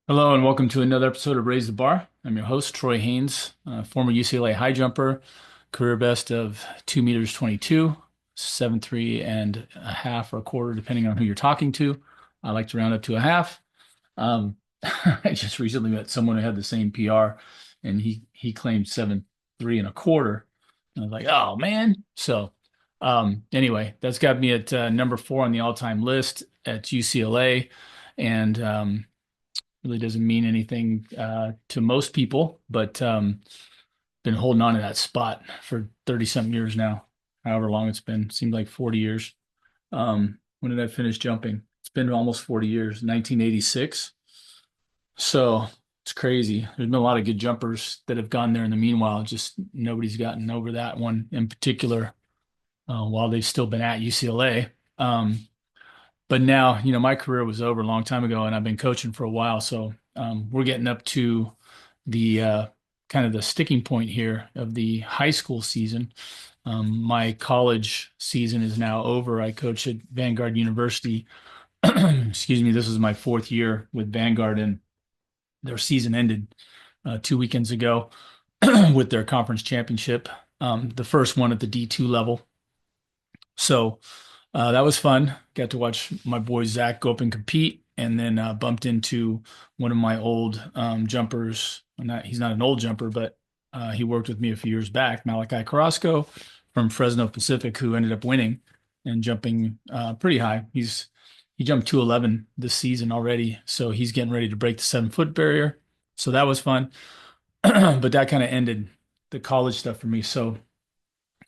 Hello and welcome to another episode of Raise the Bar. I'm your host, Troy Haines, former UCLA high jumper, career best of 2 meters 22, 7'3" and a half or a quarter, depending on who you're talking to. I like to round up to a half. Um, I just recently met someone who had the same PR and he claimed 7'3" and a quarter. And I was like, oh man. Anyway, that's got me at number 4 on the all-time list at UCLA. And really doesn't mean anything to most people, but been holding on to that spot for 30 something years now, however long it's been. Seemed like 40 years. When did I finish jumping? It's been almost 40 years, 1986. So it's crazy. There's been a lot of good jumpers that have gone there in the meanwhile. Just nobody's gotten over that one in particular while they've still been at UCLA. But now, my career was over a long time ago, and I've been coaching for a while. So we're getting up to the kind of the sticking point here of the high school season. My college season is now over. I coach at Vanguard University. Excuse me, this is my 4th year with Vanguard, and their season ended 2 weekends ago with their conference championship, the first one at the D2 level. So that was fun. Got to watch my boy Zach go up and compete, and then bumped into one of my old jumpers. He's not an old jumper, but he worked with me a few years back, Malachi Carrasco from Fresno Pacific, who ended up winning and jumping pretty high. He jumped 211 this season already, so he's getting ready to break the 7 foot barrier. So that was fun, but that kind of ended the college stuff for me. So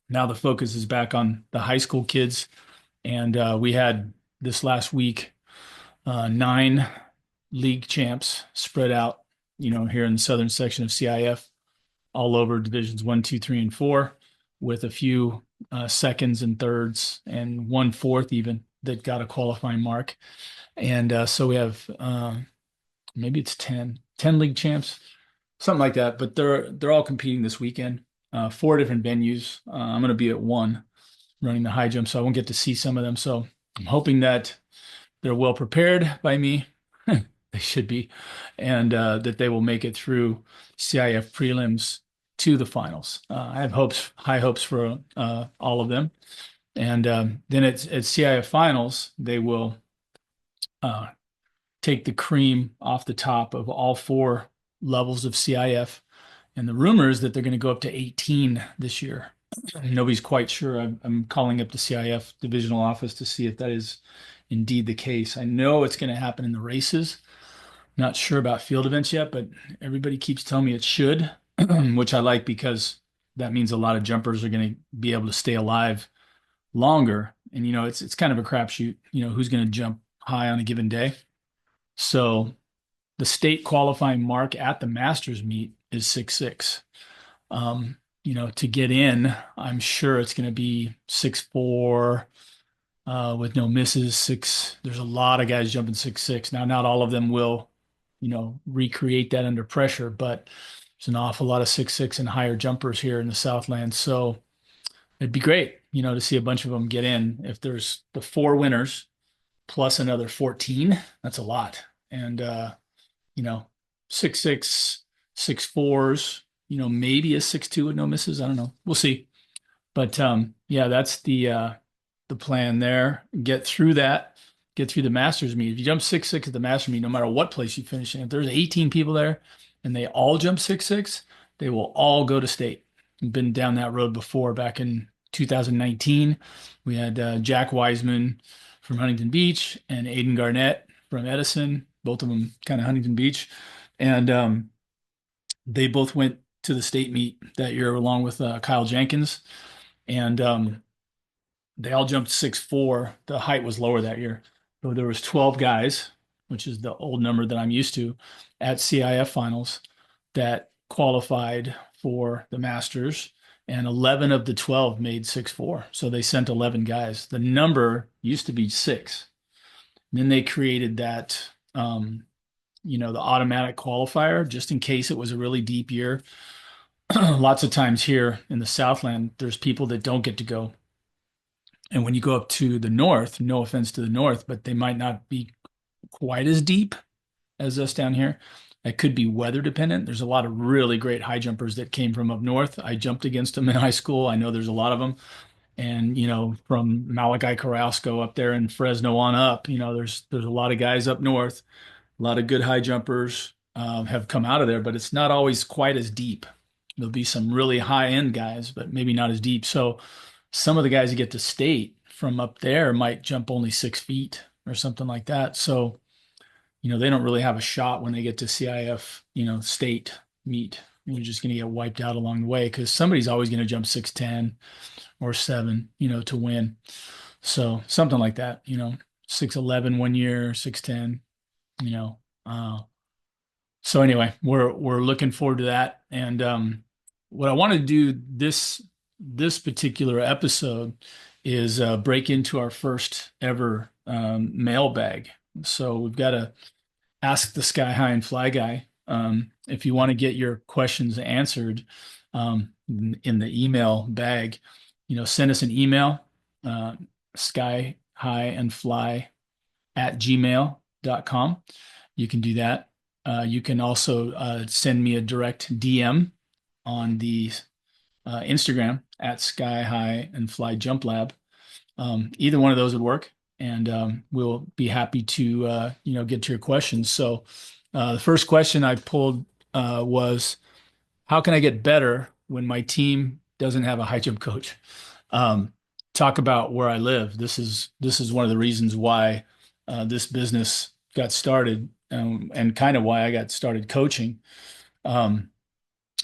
now the focus is back on the high school kids. And we had this last week 9 league champs spread out, here in the southern section of CIF, all over divisions 1, 2, 3, and 4, with a few seconds and thirds and 1/4 even that got a qualifying mark. And so we have maybe it's 10 league champs, something like that. But they're all competing this weekend, 4 different venues. I'm going to be at one running the high jump, so I won't get to see some of them. So I'm hoping that they're well prepared by me. They should be, and that they will make it through CIF prelims to the finals. I have high hopes for all of them. And then at CIF finals, they will uh, take the cream off the top of all 4 levels of CIF. And the rumor is that they're going to go up to 18 this year. Nobody's quite sure. I'm calling up the CIF divisional office to see if that is indeed the case. I know it's going to happen in the races. Not sure about field events yet, but everybody keeps telling me it should, which I like because that means a lot of jumpers are going to be able to stay alive longer. And it's kind of a crapshoot. Who's going to jump high on a given day. So the state qualifying mark at the Masters meet is 6'6". To get in, I'm sure it's going to be 6'4", with no misses. There's a lot of guys jumping 6'6". Now, not all of them will, recreate that under pressure, but there's an awful lot of 6'6" and higher jumpers here in the Southland. So it'd be great, to see a bunch of them get in. If there's the 4 winners plus another 14, that's a lot. And, you know, 6'6", 6'4s, maybe a 6'2" with no misses. I don't know. We'll see. But yeah, that's the plan there. Get through that. Get through the Masters meet. If you jump 6'6" at the Masters meet, no matter what place you finish in, if there's 18 people there and they all jump 6'6", they will all go to state. I've been down that road before. Back in 2019, we had Jack Wiseman from Huntington Beach and Aiden Garnett from Edison, both of them kind of Huntington Beach. And they both went to the state meet that year along with Kyle Jenkins. And they all jumped 6'4". The height was lower that year. So there was 12 guys, which is the old number that I'm used to, at CIF finals that qualified for the Masters, and 11 of the 12 made 6'4". So they sent 11 guys. The number used to be 6. And then they created that, the automatic qualifier just in case it was a really deep year. Lots of times here in the Southland, there's people that don't get to go. And when you go up to the north, no offense to the north, but they might not be quite as deep as us down here. It could be weather dependent. There's a lot of really great high jumpers that came from up north. I jumped against them in high school. I know there's a lot of them. And, from Malachi Carrasco up there in Fresno on up, there's a lot of guys up north. A lot of good high jumpers have come out of there, but it's not always quite as deep. There'll be some really high end guys, but maybe not as deep. So some of the guys who get to state from up there might jump only 6 feet or something like that. So, they don't really have a shot when they get to CIF, state meet. You're just going to get wiped out along the way because somebody's always going to jump 6'10" or 7, to win. So something like that, 6'11" one year, 6'10", you know. So anyway, we're looking forward to that. And what I want to do this particular episode is break into our first ever mailbag. So we've got to ask the Sky High and Fly Guy. If you want to get your questions answered in the email bag, send us an email, sky high and fly at gmail.com. You can do that. You can also send me a direct DM on the Instagram at Sky High and Fly Jump Lab. Either one of those would work, and we'll be happy to get to your questions. So the first question I pulled was, how can I get better when my team doesn't have a high jump coach? Talk about where I live. This is one of the reasons why this business got started, and kind of why I got started coaching. A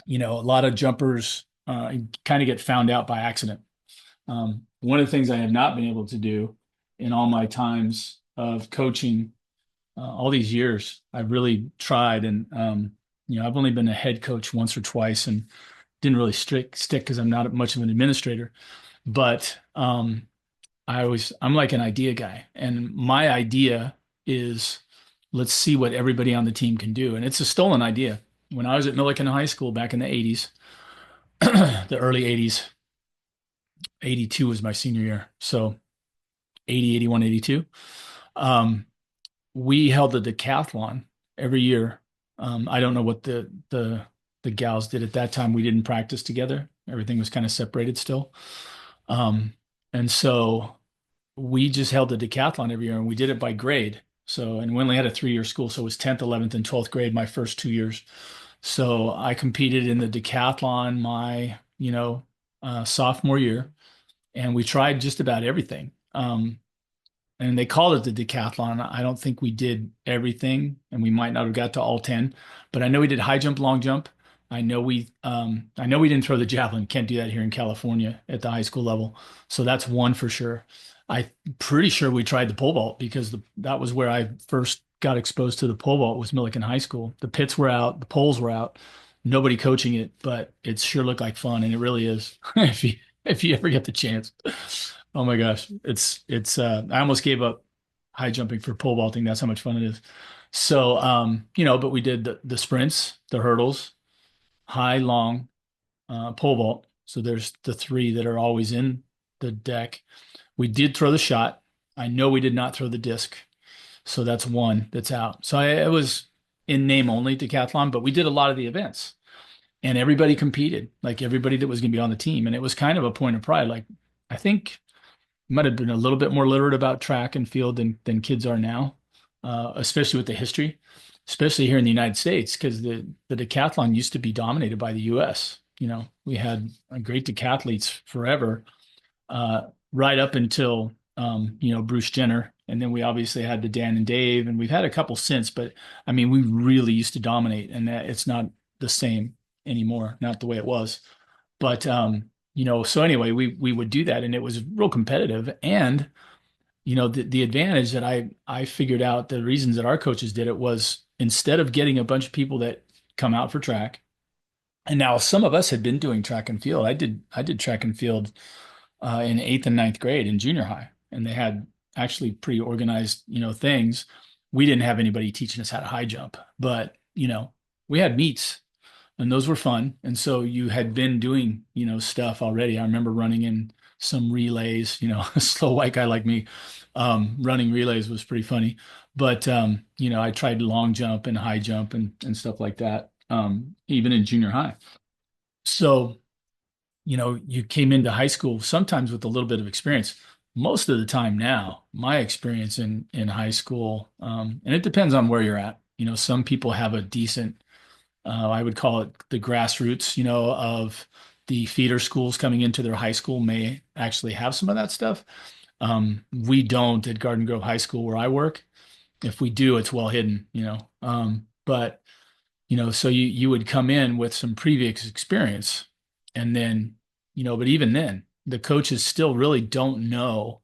lot of jumpers kind of get found out by accident. One of the things I have not been able to do in all my times of coaching, all these years, I've really tried, and I've only been a head coach once or twice, and didn't really stick because I'm not much of an administrator. But I'm like an idea guy, and my idea is, let's see what everybody on the team can do. And it's a stolen idea. When I was at Millikan High School back in the 80s, the early 80s, 82 was my senior year. So 80, 81, 82. We held the decathlon every year. I don't know what the gals did at that time. We didn't practice together. Everything was kind of separated still. And so we just held the decathlon every year, and we did it by grade. So, and we only had a 3-year school, so it was 10th, 11th, and 12th grade my first 2 years. So I competed in the decathlon my, sophomore year, and we tried just about everything. And they called it the decathlon. I don't think we did everything, and we might not have got to all 10, but I know we did high jump, long jump. I know we didn't throw the javelin. Can't do that here in California at the high school level. So that's one for sure. I'm pretty sure we tried the pole vault because that was where I first got exposed to the pole vault, was Millikan High School. The pits were out, the poles were out, nobody coaching it, but it sure looked like fun, and it really is. If you ever get the chance. Oh my gosh, I almost gave up high jumping for pole vaulting. That's how much fun it is. So but we did the sprints, the hurdles, high, long, pole vault. So there's the three that are always in the deck. We did throw the shot. I know we did not throw the disc. So that's one that's out. So it was in name only decathlon, but we did a lot of the events, and everybody competed, like everybody that was going to be on the team. And it was kind of a point of pride. Like, I think might have been a little bit more literate about track and field than kids are now, especially with the history, especially here in the United States, because the decathlon used to be dominated by the U.S. We had great decathletes forever, right up until Bruce Jenner, and then we obviously had the Dan and Dave, and we've had a couple since. But I mean, we really used to dominate, and it's not the same anymore, not the way it was. But so anyway, we would do that, and it was real competitive. And the advantage that I figured out, the reasons that our coaches did it, was instead of getting a bunch of people that come out for track, and now some of us had been doing track and field. I did track and field in 8th and 9th grade in junior high, and they had actually pretty organized things. We didn't have anybody teaching us how to high jump, but we had meets, and those were fun. And so you had been doing, stuff already. I remember running in some relays, a slow white guy like me, running relays was pretty funny. But I tried long jump and high jump and stuff like that, even in junior high. So, you came into high school sometimes with a little bit of experience. Most of the time now, my experience in high school, and it depends on where you're at. Some people have a decent, I would call it the grassroots, of the feeder schools coming into their high school may actually have some of that stuff. We don't at Garden Grove High School where I work. If we do, it's well hidden. But so you would come in with some previous experience, and then, but even then, the coaches still really don't know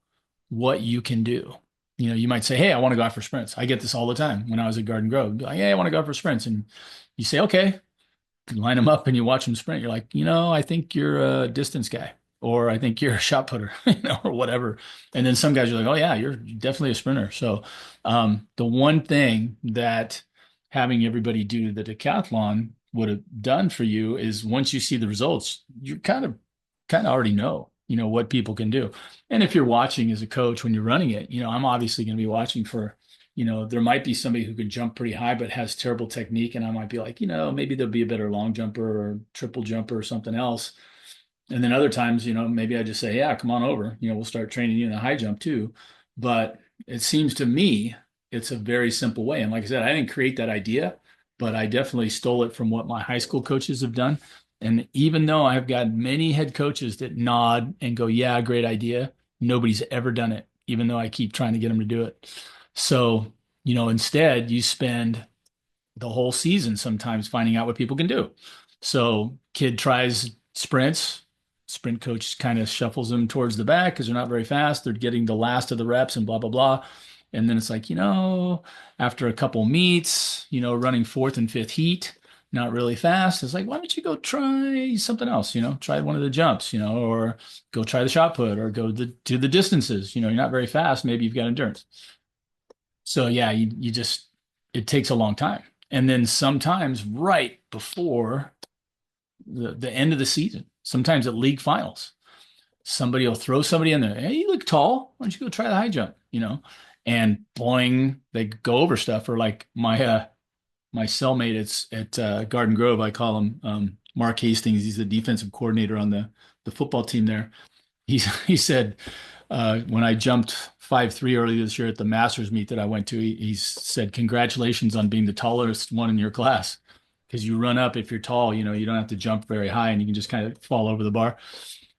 what you can do. You might say, "Hey, I want to go out for sprints." I get this all the time when I was at Garden Grove. Be like, "Hey, I want to go out for sprints," and you say, "Okay." You line them up and you watch them sprint. You're like, I think you're a distance guy, or I think you're a shot putter, or whatever. And then some guys are like, oh yeah, you're definitely a sprinter. So, the one thing that having everybody do the decathlon would have done for you is once you see the results, you kind of already know what people can do. And if you're watching as a coach when you're running it, I'm obviously going to be watching for there might be somebody who can jump pretty high but has terrible technique, and I might be like, maybe there'll be a better long jumper or triple jumper or something else. And then other times, maybe I just say, yeah, come on over. We'll start training you in the high jump too. But it seems to me it's a very simple way. And like I said, I didn't create that idea, but I definitely stole it from what my high school coaches have done. And even though I've got many head coaches that nod and go, yeah, great idea, nobody's ever done it, even though I keep trying to get them to do it. So, instead you spend the whole season sometimes finding out what people can do. So kid tries sprints, sprint coach kind of shuffles them towards the back because they're not very fast. They're getting the last of the reps and blah, blah, blah. And then it's like, after a couple meets, running fourth and fifth heat, not really fast. It's like, why don't you go try something else? Try one of the jumps, or go try the shot put or go to the distances. You're not very fast. Maybe you've got endurance. So yeah, you just it takes a long time. And then sometimes right before the end of the season, sometimes at league finals, somebody will throw somebody in there. Hey, you look tall. Why don't you go try the high jump? And boing, they go over stuff. Or like my cellmate at Garden Grove, I call him Mark Hastings. He's the defensive coordinator on the football team there. He said when I jumped 5'3" earlier this year at the Masters meet that I went to, he said, "Congratulations on being the tallest one in your class, because you run up if you're tall. You don't have to jump very high, and you can just kind of fall over the bar."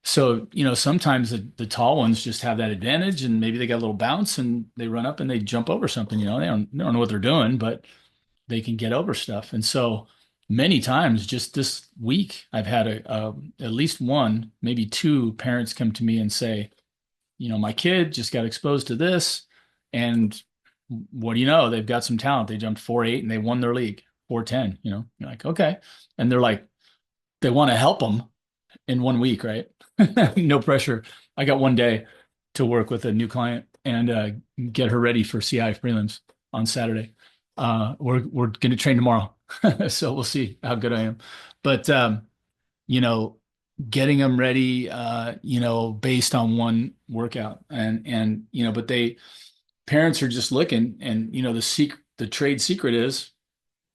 So sometimes the tall ones just have that advantage, and maybe they got a little bounce, and they run up and they jump over something. They don't know what they're doing, but they can get over stuff. And so many times, just this week, I've had at least one, maybe two parents come to me and say, my kid just got exposed to this. And what do you know? They've got some talent. They jumped 4.8 and they won their league 4.10. You're like, okay. And they're like, they want to help them in 1 week, right? No pressure. I got one day to work with a new client and get her ready for CI prelims on Saturday. We're going to train tomorrow. So we'll see how good I am. But, you know, getting them ready, based on one workout, and but parents are just looking, and the trade secret is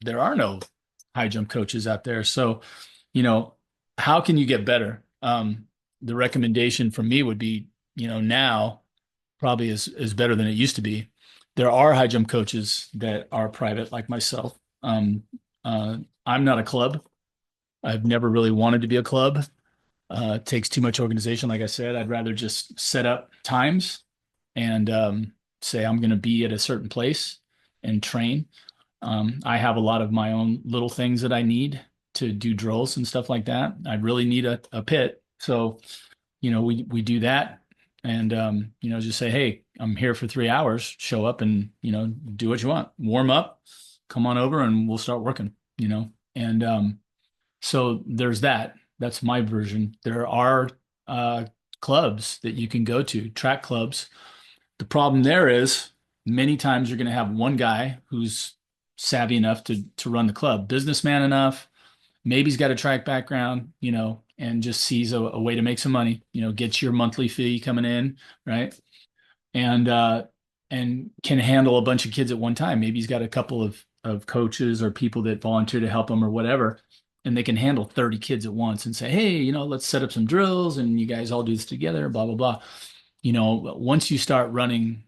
there are no high jump coaches out there. So, you know, how can you get better? The recommendation from me would be, now probably is better than it used to be. There are high jump coaches that are private, like myself. Uh, I'm not a club. I've never really wanted to be a club. It takes too much organization. Like I said, I'd rather just set up times and say I'm going to be at a certain place and train. I have a lot of my own little things that I need to do drills and stuff like that. I really need a pit. So, we do that and, just say, hey, I'm here for 3 hours, show up and, do what you want, warm up, come on over and we'll start working. And so there's that. That's my version. There are clubs that you can go to, track clubs. The problem there is many times you're going to have one guy who's savvy enough to run the club, businessman enough, maybe he's got a track background, and just sees a way to make some money, gets your monthly fee coming in, right? And and can handle a bunch of kids at one time. Maybe he's got a couple of coaches or people that volunteer to help him or whatever, and they can handle 30 kids at once and say, hey, let's set up some drills and you guys all do this together, blah, blah, blah. Once you start running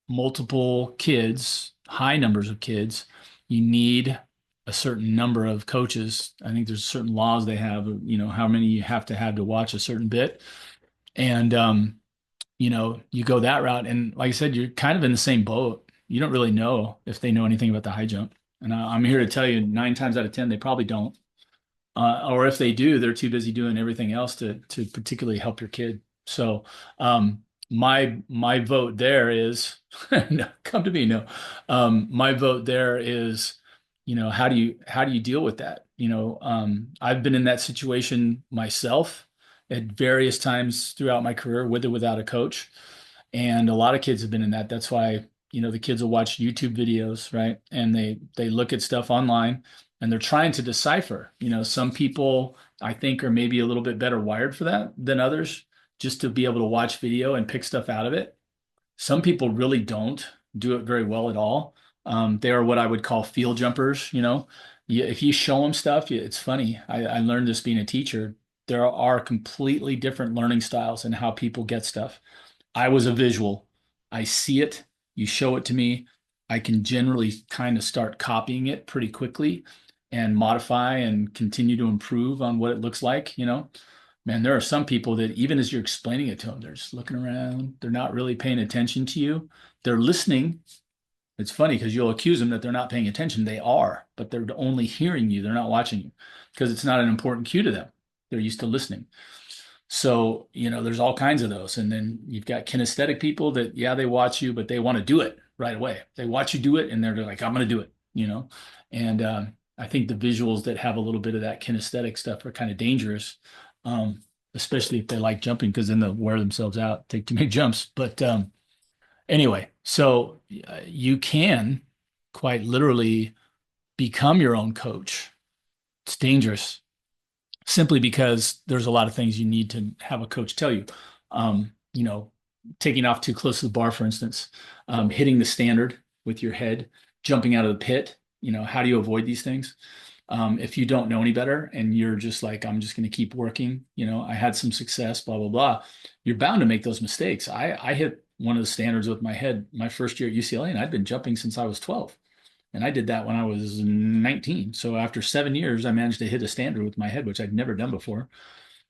multiple kids, high numbers of kids, you need a certain number of coaches. I think there's certain laws they have, how many you have to watch a certain bit. And you go that route. And like I said, you're kind of in the same boat. You don't really know if they know anything about the high jump. And I'm here to tell you 9 times out of 10, they probably don't. Or if they do, they're too busy doing everything else to particularly help your kid. So my vote there is no, come to me. No, my vote there is, how do you deal with that? I've been in that situation myself at various times throughout my career, with or without a coach. And a lot of kids have been in that. That's why, the kids will watch YouTube videos, right? And they look at stuff online and they're trying to decipher. Some people I think are maybe a little bit better wired for that than others, just to be able to watch video and pick stuff out of it. Some people really don't do it very well at all. They are what I would call field jumpers. If you show them stuff, it's funny. I learned this being a teacher. There are completely different learning styles and how people get stuff. I was a visual. I see it, you show it to me. I can generally kind of start copying it pretty quickly and modify and continue to improve on what it looks like. Man, there are some people that even as you're explaining it to them, they're just looking around. They're not really paying attention to you. They're listening. It's funny because you'll accuse them that they're not paying attention. They are, but they're only hearing you. They're not watching you because it's not an important cue to them. They're used to listening. So, there's all kinds of those. And then you've got kinesthetic people that, yeah, they watch you, but they want to do it right away. They watch you do it and they're like, I'm going to do it. And I think the visuals that have a little bit of that kinesthetic stuff are kind of dangerous, especially if they like jumping, because then they'll wear themselves out, take too many jumps. But anyway, so you can quite literally become your own coach. It's dangerous simply because there's a lot of things you need to have a coach tell you. Um, you know, Taking off too close to the bar, for instance, hitting the standard with your head, jumping out of the pit. How do you avoid these things? If you don't know any better and you're just like, I'm just going to keep working, I had some success, blah, blah, blah. You're bound to make those mistakes. I hit one of the standards with my head my first year at UCLA, and I'd been jumping since I was 12. And I did that when I was 19. So after 7 years, I managed to hit a standard with my head, which I'd never done before.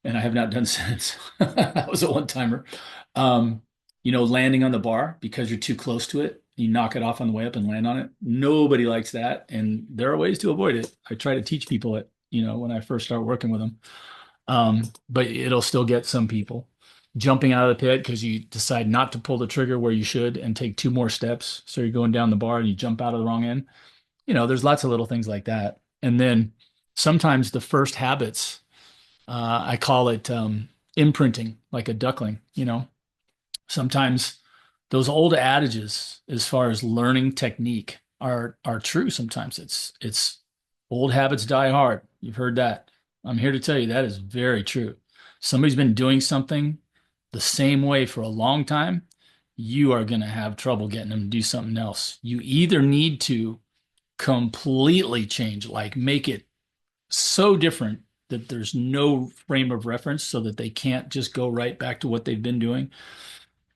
And I have not done since. That was a one timer. Landing on the bar because you're too close to it, you knock it off on the way up and land on it. Nobody likes that. And there are ways to avoid it. I try to teach people it, when I first start working with them. But it'll still get some people jumping out of the pit because you decide not to pull the trigger where you should and take two more steps. So you're going down the bar and you jump out of the wrong end. There's lots of little things like that. And then sometimes the first habits, I call it imprinting, like a duckling. Sometimes those old adages as far as learning technique are true. Sometimes it's old habits die hard. You've heard that. I'm here to tell you that is very true. Somebody's been doing something the same way for a long time, you are going to have trouble getting them to do something else. You either need to completely change, like make it so different that there's no frame of reference so that they can't just go right back to what they've been doing.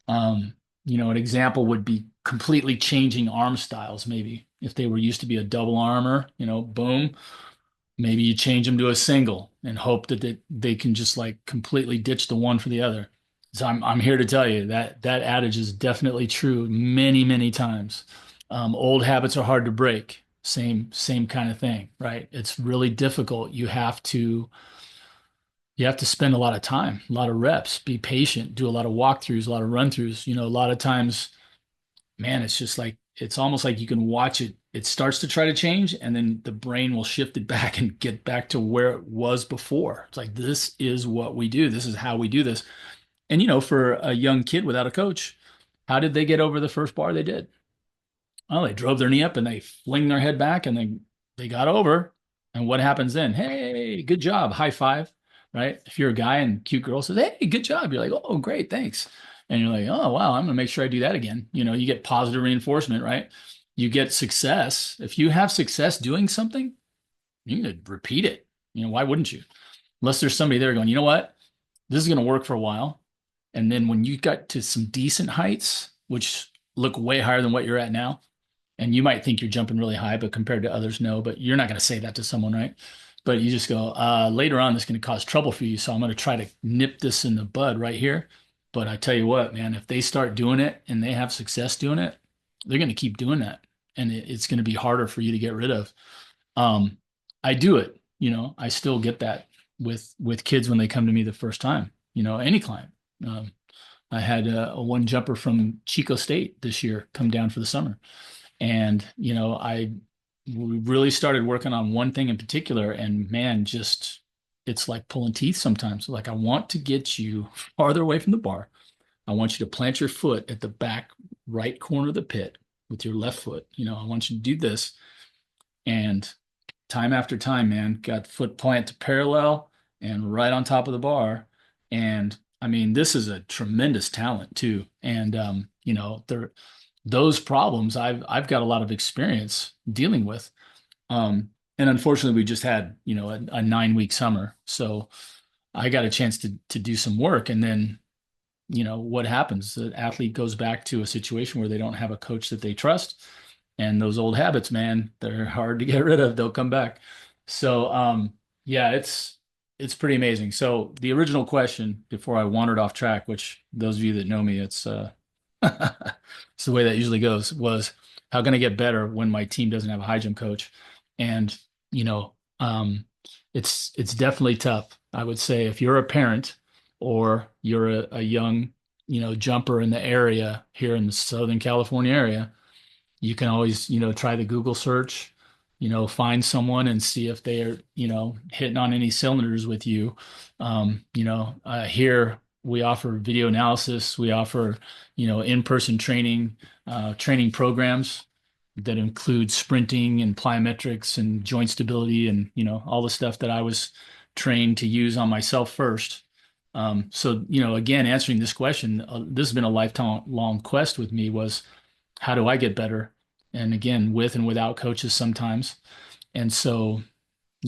An example would be completely changing arm styles. Maybe if they were used to be a double armor, boom, maybe you change them to a single and hope that they can just like completely ditch the one for the other. So I'm here to tell you that that adage is definitely true many, many times. Old habits are hard to break. Same kind of thing, right? It's really difficult. You have to spend a lot of time, a lot of reps, be patient, do a lot of walkthroughs, a lot of run-throughs. A lot of times, man, it's just like it's almost like you can watch it. It starts to try to change, and then the brain will shift it back and get back to where it was before. It's like this is what we do. This is how we do this. And for a young kid without a coach, how did they get over the first bar they did? Well, they drove their knee up and they fling their head back and they got over. And what happens then? Hey, good job. High five, right? If you're a guy and cute girl says, hey, good job. You're like, oh, great, thanks. and you're like, oh wow, I'm gonna make sure I do that again. You get positive reinforcement, right? You get success. If you have success doing something, you need to repeat it. Why wouldn't you? Unless there's somebody there going, you know what, this is gonna work for a while. And then when you got to some decent heights, which look way higher than what you're at now, and you might think you're jumping really high, but compared to others, no. But you're not going to say that to someone, right? But you just go, later on, this is going to cause trouble for you. So I'm going to try to nip this in the bud right here. But I tell you what, man, if they start doing it and they have success doing it, they're going to keep doing that. And it's going to be harder for you to get rid of. Um, I do it, I still get that with kids when they come to me the first time, any client. Um, I had a one jumper from Chico State this year come down for the summer. And, we really started working on one thing in particular. And man, just it's like pulling teeth sometimes. Like, I want to get you farther away from the bar. I want you to plant your foot at the back right corner of the pit with your left foot. I want you to do this. And time after time, man, got foot plant to parallel and right on top of the bar. And I mean, this is a tremendous talent too. And those problems I've got a lot of experience dealing with. And unfortunately, we just had a 9 week summer, so I got a chance to do some work, and then what happens? The athlete goes back to a situation where they don't have a coach that they trust, and those old habits, man, they're hard to get rid of. They'll come back. So yeah, it's pretty amazing. So the original question before I wandered off track, which those of you that know me, it's the way that usually goes, was how can I get better when my team doesn't have a high jump coach? And, you know, um, it's definitely tough. I would say if you're a parent or you're a young, jumper in the area here in the Southern California area, you can always, try the Google search, find someone and see if they are, hitting on any cylinders with you. Here we offer video analysis, we offer, in-person training, training programs that include sprinting and plyometrics and joint stability and, all the stuff that I was trained to use on myself first. So, again, answering this question, this has been a lifetime long quest with me was, how do I get better? And again, with and without coaches sometimes. And so,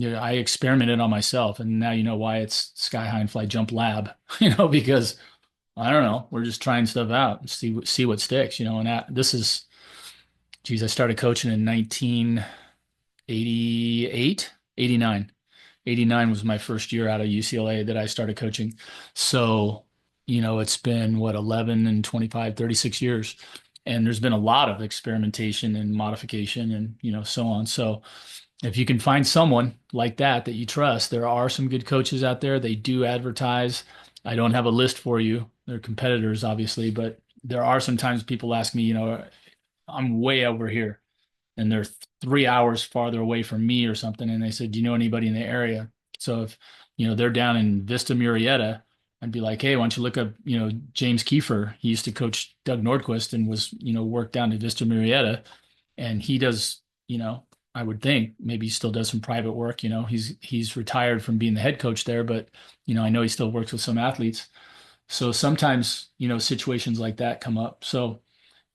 I experimented on myself, and now you know why it's Sky High and Fly Jump Lab, because I don't know, we're just trying stuff out and see what sticks, and this is, geez, I started coaching in 1988, 89. 89 was my first year out of UCLA that I started coaching. So, it's been what, 11 and 25, 36 years. And there's been a lot of experimentation and modification and, so on. So if you can find someone like that you trust, there are some good coaches out there. They do advertise. I don't have a list for you. They're competitors, obviously, but there are sometimes people ask me, I'm way over here and they're 3 hours farther away from me or something. And they said, do you know anybody in the area? So if, they're down in Vista Murrieta, I'd be like, hey, why don't you look up, James Kiefer? He used to coach Doug Nordquist and was, worked down to Vista Murrieta. And he does, I would think maybe he still does some private work. He's retired from being the head coach there, but, I know he still works with some athletes. So sometimes, situations like that come up. So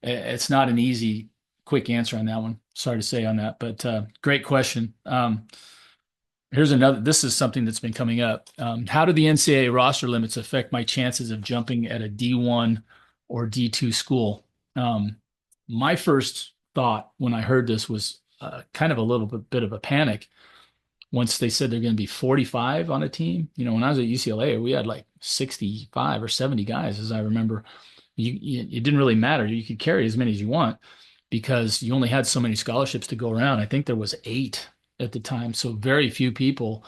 it's not an easy, quick answer on that one. Sorry to say on that, but great question. Here's another. This is something that's been coming up. How do the NCAA roster limits affect my chances of jumping at a D1 or D2 school? My first thought when I heard this was kind of a little bit of a panic once they said they're going to be 45 on a team. When I was at UCLA, we had like 65 or 70 guys, as I remember. It didn't really matter. You could carry as many as you want because you only had so many scholarships to go around. I think there was 8 at the time. So very few people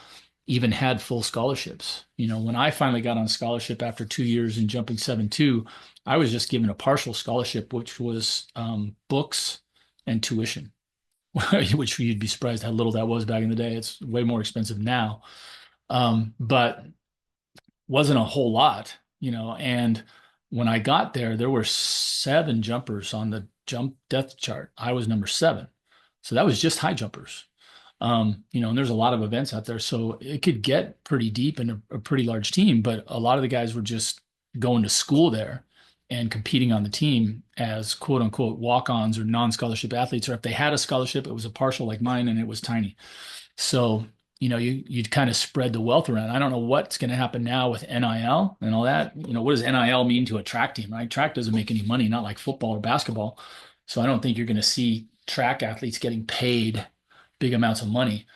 even had full scholarships. When I finally got on scholarship after 2 years in jumping 7.2, I was just given a partial scholarship, which was books and tuition, which you'd be surprised how little that was back in the day. It's way more expensive now. But wasn't a whole lot, and when I got there, there were 7 jumpers on the jump depth chart. I was number 7. So that was just high jumpers. And there's a lot of events out there. So it could get pretty deep in a pretty large team, but a lot of the guys were just going to school there and competing on the team as quote unquote walk-ons or non-scholarship athletes, or if they had a scholarship, it was a partial like mine and it was tiny. So, you'd kind of spread the wealth around. I don't know what's going to happen now with NIL and all that. What does NIL mean to a track team, right? Track doesn't make any money, not like football or basketball. So I don't think you're going to see track athletes getting paid big amounts of money.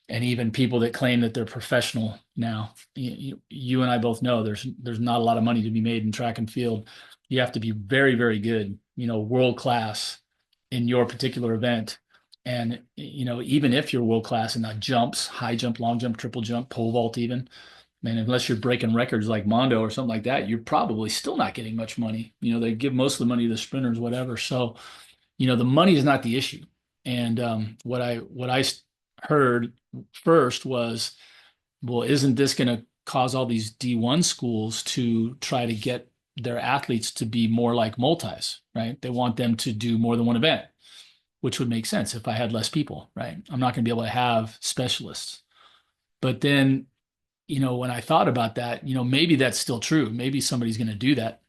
And even people that claim that they're professional now, you and I both know there's not a lot of money to be made in track and field. You have to be very, very good, world class in your particular event. And even if you're world class in the jumps, high jump, long jump, triple jump, pole vault, even, man, unless you're breaking records like Mondo or something like that, you're probably still not getting much money. They give most of the money to the sprinters, whatever. So, the money is not the issue. And what I heard first was, well, isn't this going to cause all these D1 schools to try to get their athletes to be more like multis, right? They want them to do more than one event, which would make sense if I had less people, right? I'm not going to be able to have specialists. But then, when I thought about that, maybe that's still true. Maybe somebody's going to do that.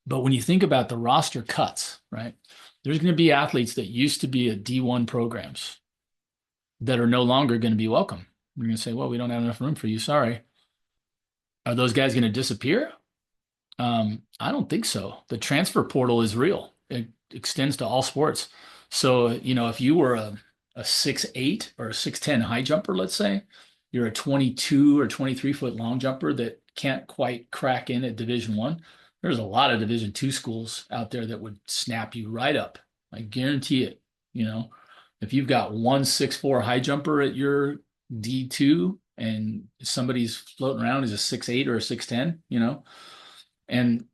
But when you think about the roster cuts, right? There's going to be athletes that used to be at D1 programs that are no longer going to be welcome. We're going to say, well, we don't have enough room for you. Sorry. Are those guys going to disappear? I don't think so. The transfer portal is real. It extends to all sports. So, if you were a 6'8" or a 6'10" high jumper, let's say, you're a 22 or 23-foot long jumper that can't quite crack in at Division One. There's a lot of Division Two schools out there that would snap you right up. I guarantee it. If you've got one 6'4" high jumper at your D2 and somebody's floating around as a 6'8" or a 6'10", and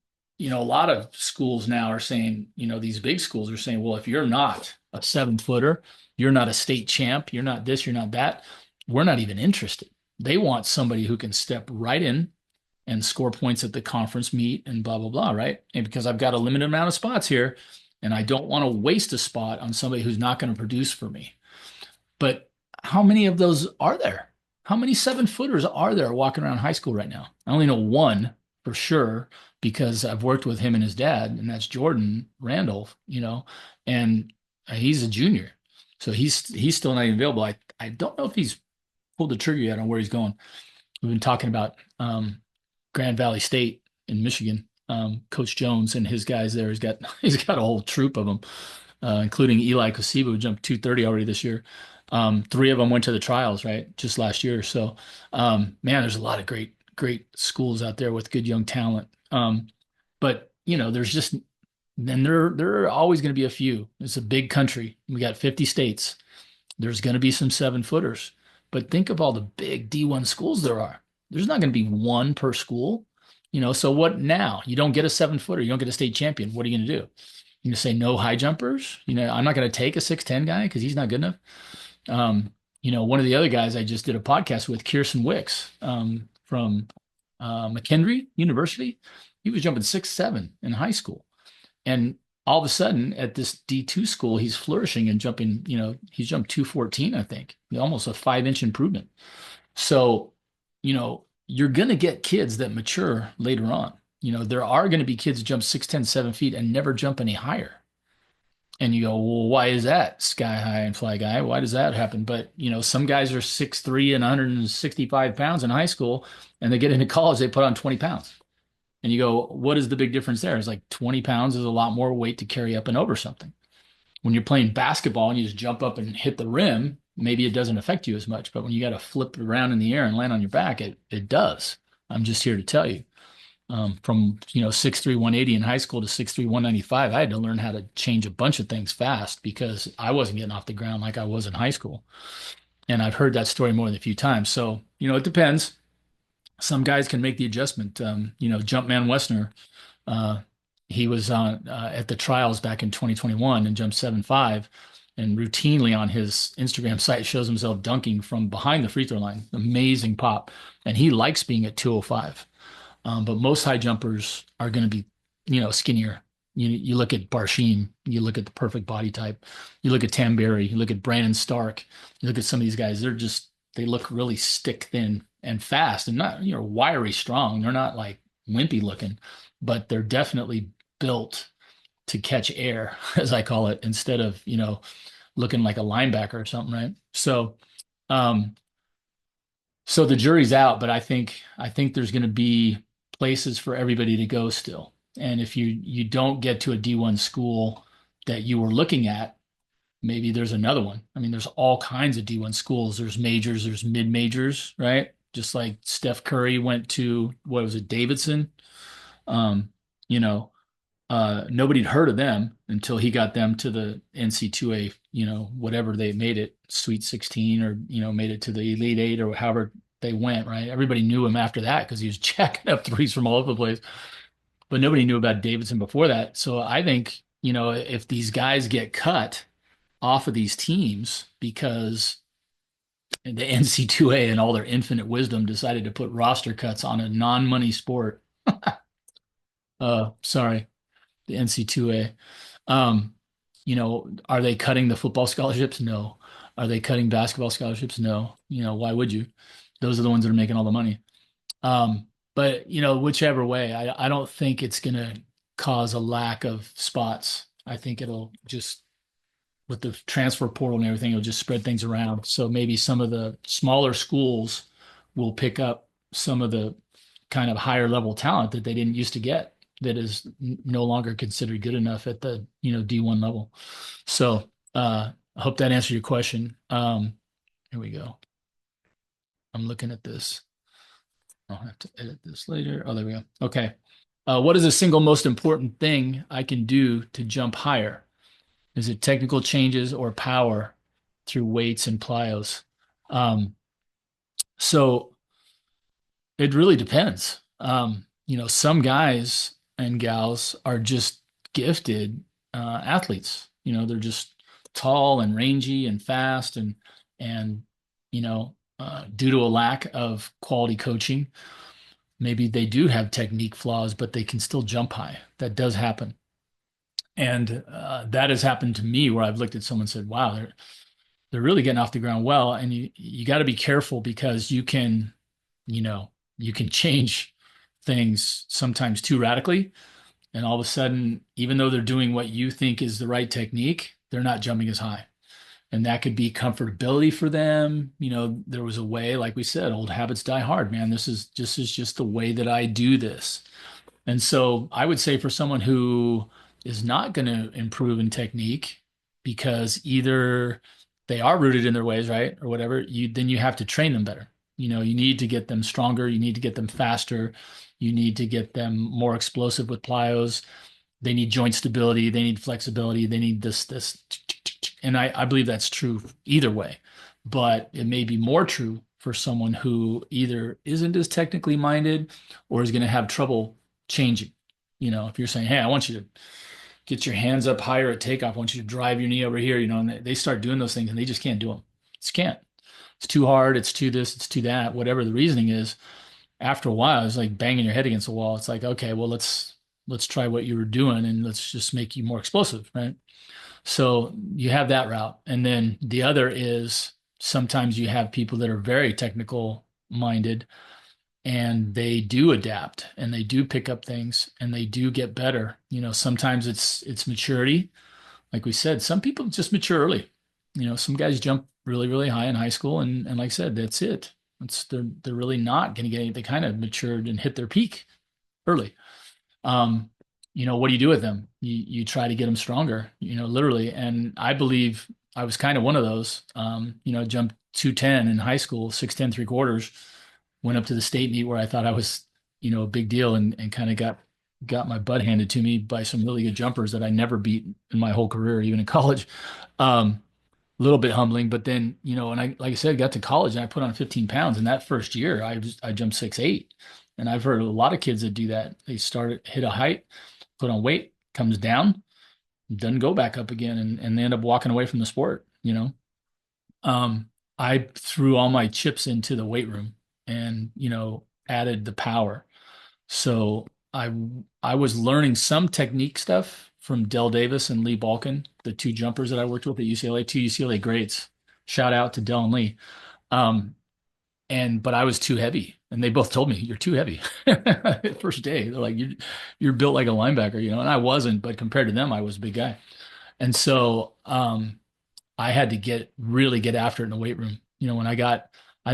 a lot of schools now are saying, these big schools are saying, well, if you're not a 7-footer, you're not a state champ, you're not this, you're not that, we're not even interested. They want somebody who can step right in and score points at the conference meet and blah, blah, blah, right? And because I've got a limited amount of spots here, and I don't want to waste a spot on somebody who's not going to produce for me. But how many of those are there? How many 7-footers are there walking around high school right now? I only know one for sure because I've worked with him and his dad, and that's Jordan Randolph, and he's a junior. So he's still not even available. I don't know if he's pulled the trigger yet on where he's going. We've been talking about Grand Valley State in Michigan. Coach Jones and his guys there, he's got a whole troop of them, including Eli Kosiba, who jumped 230 already this year. 3 of them went to the trials, right, just last year. So, man, there's a lot of great schools out there with good young talent. But there's just, and there are always going to be a few. It's a big country. We got 50 states. There's going to be some 7-footers. But think of all the big D1 schools there are. There's not going to be one per school. So what now? You don't get a 7-footer. You don't get a state champion. What are you going to do? You're going to say no high jumpers? I'm not going to take a 6'10" guy because he's not good enough. One of the other guys I just did a podcast with, Kirsten Wicks, from McKendree University, he was jumping 6'7" in high school. And all of a sudden at this D2 school, he's flourishing and jumping, he's jumped 214, I think, almost a 5-inch improvement. So, you're going to get kids that mature later on. There are going to be kids that jump 6'10", 7 feet and never jump any higher. And you go, well, why is that, sky high and fly guy? Why does that happen? But, some guys are 6'3" and 165 pounds in high school, and they get into college, they put on 20 pounds. And you go, what is the big difference there? It's like 20 pounds is a lot more weight to carry up and over something. When you're playing basketball and you just jump up and hit the rim, maybe it doesn't affect you as much. But when you got to flip around in the air and land on your back, it does. I'm just here to tell you. From 6'3", 180 in high school to 6'3", 195, I had to learn how to change a bunch of things fast because I wasn't getting off the ground like I was in high school. And I've heard that story more than a few times. So, it depends. Some guys can make the adjustment. Jumpman Westner, he was on at the trials back in 2021 and jumped 7'5", and routinely on his Instagram site shows himself dunking from behind the free throw line. Amazing pop. And he likes being at 205. But most high jumpers are going to be, skinnier. You look at Barshim, you look at the perfect body type, you look at Tamberry, you look at Brandon Stark, you look at some of these guys, they look really stick thin and fast and not, wiry strong. They're not like wimpy looking, but they're definitely built to catch air, as I call it, instead of, looking like a linebacker or something, right? Um, so the jury's out, but I think there's going to be places for everybody to go still. And if you don't get to a D1 school that you were looking at, maybe there's another one. I mean, there's all kinds of D1 schools. There's majors, there's mid majors, right? Just like Steph Curry went to, what was it, Davidson? Um, you know, Nobody'd heard of them until he got them to the NC2A, whatever they made it, Sweet 16, or, made it to the Elite Eight, or however they went, right? Everybody knew him after that because he was jacking up threes from all over the place. But nobody knew about Davidson before that. So I think, if these guys get cut off of these teams because the NC2A and all their infinite wisdom decided to put roster cuts on a non-money sport. Sorry, the NC2A. Are they cutting the football scholarships? No. Are they cutting basketball scholarships? No. Why would you? Those are the ones that are making all the money. But whichever way, I don't think it's going to cause a lack of spots. I think it'll just, with the transfer portal and everything, it'll just spread things around. So maybe some of the smaller schools will pick up some of the kind of higher level talent that they didn't used to get, that is no longer considered good enough at the, D1 level. So I hope that answered your question. Here we go. I'm looking at this. I'll have to edit this later. Oh, there we go. Okay. What is the single most important thing I can do to jump higher? Is it technical changes or power through weights and plyos? Um, so it really depends. Some guys and gals are just gifted athletes. They're just tall and rangy and fast, and due to a lack of quality coaching, maybe they do have technique flaws, but they can still jump high. That does happen. And that has happened to me where I've looked at someone and said, wow, they're really getting off the ground well. And you got to be careful because you know, you can change things sometimes too radically. And all of a sudden, even though they're doing what you think is the right technique, they're not jumping as high. And that could be comfortability for them. There was a way, like we said, old habits die hard, man. This is just the way that I do this. And so I would say for someone who is not going to improve in technique because either they are rooted in their ways, right? Or whatever, then you have to train them better. You need to get them stronger, you need to get them faster, you need to get them more explosive with plyos. They need joint stability, they need flexibility, they need this. And I believe that's true either way. But it may be more true for someone who either isn't as technically minded or is going to have trouble changing. If you're saying, hey, I want you to get your hands up higher at takeoff, I want you to drive your knee over here, and they start doing those things and they just can't do them. Just can't. It's too hard. It's too this, it's too that, whatever the reasoning is. After a while, it's like banging your head against the wall. It's like, okay, well, let's try what you were doing and let's just make you more explosive, right? So you have that route. And then the other is sometimes you have people that are very technical minded and they do adapt and they do pick up things and they do get better. Sometimes it's maturity. Like we said, some people just mature early. Some guys jump really, really high in high school and like I said, that's it. They're really not going to get anything. They kind of matured and hit their peak early. Um, what do you do with them? You try to get them stronger, literally. And I believe I was kind of one of those. Jumped 210 in high school, 6'10" 3/4, went up to the state meet where I thought I was, a big deal and kind of got my butt handed to me by some really good jumpers that I never beat in my whole career, even in college. A little bit humbling, but then, and I, like I said, got to college and I put on 15 pounds. And that first year I jumped 6'8". And I've heard a lot of kids that do that. They hit a height, put on weight, comes down, doesn't go back up again, and they end up walking away from the sport. I threw all my chips into the weight room and, added the power. So I was learning some technique stuff from Del Davis and Lee Balkin, the two jumpers that I worked with at UCLA, two UCLA greats. Shout out to Del and Lee. Um, but I was too heavy, and they both told me you're too heavy. First day, they're like, you're built like a linebacker, and I wasn't, but compared to them, I was a big guy. And so I had to really get after it in the weight room. When I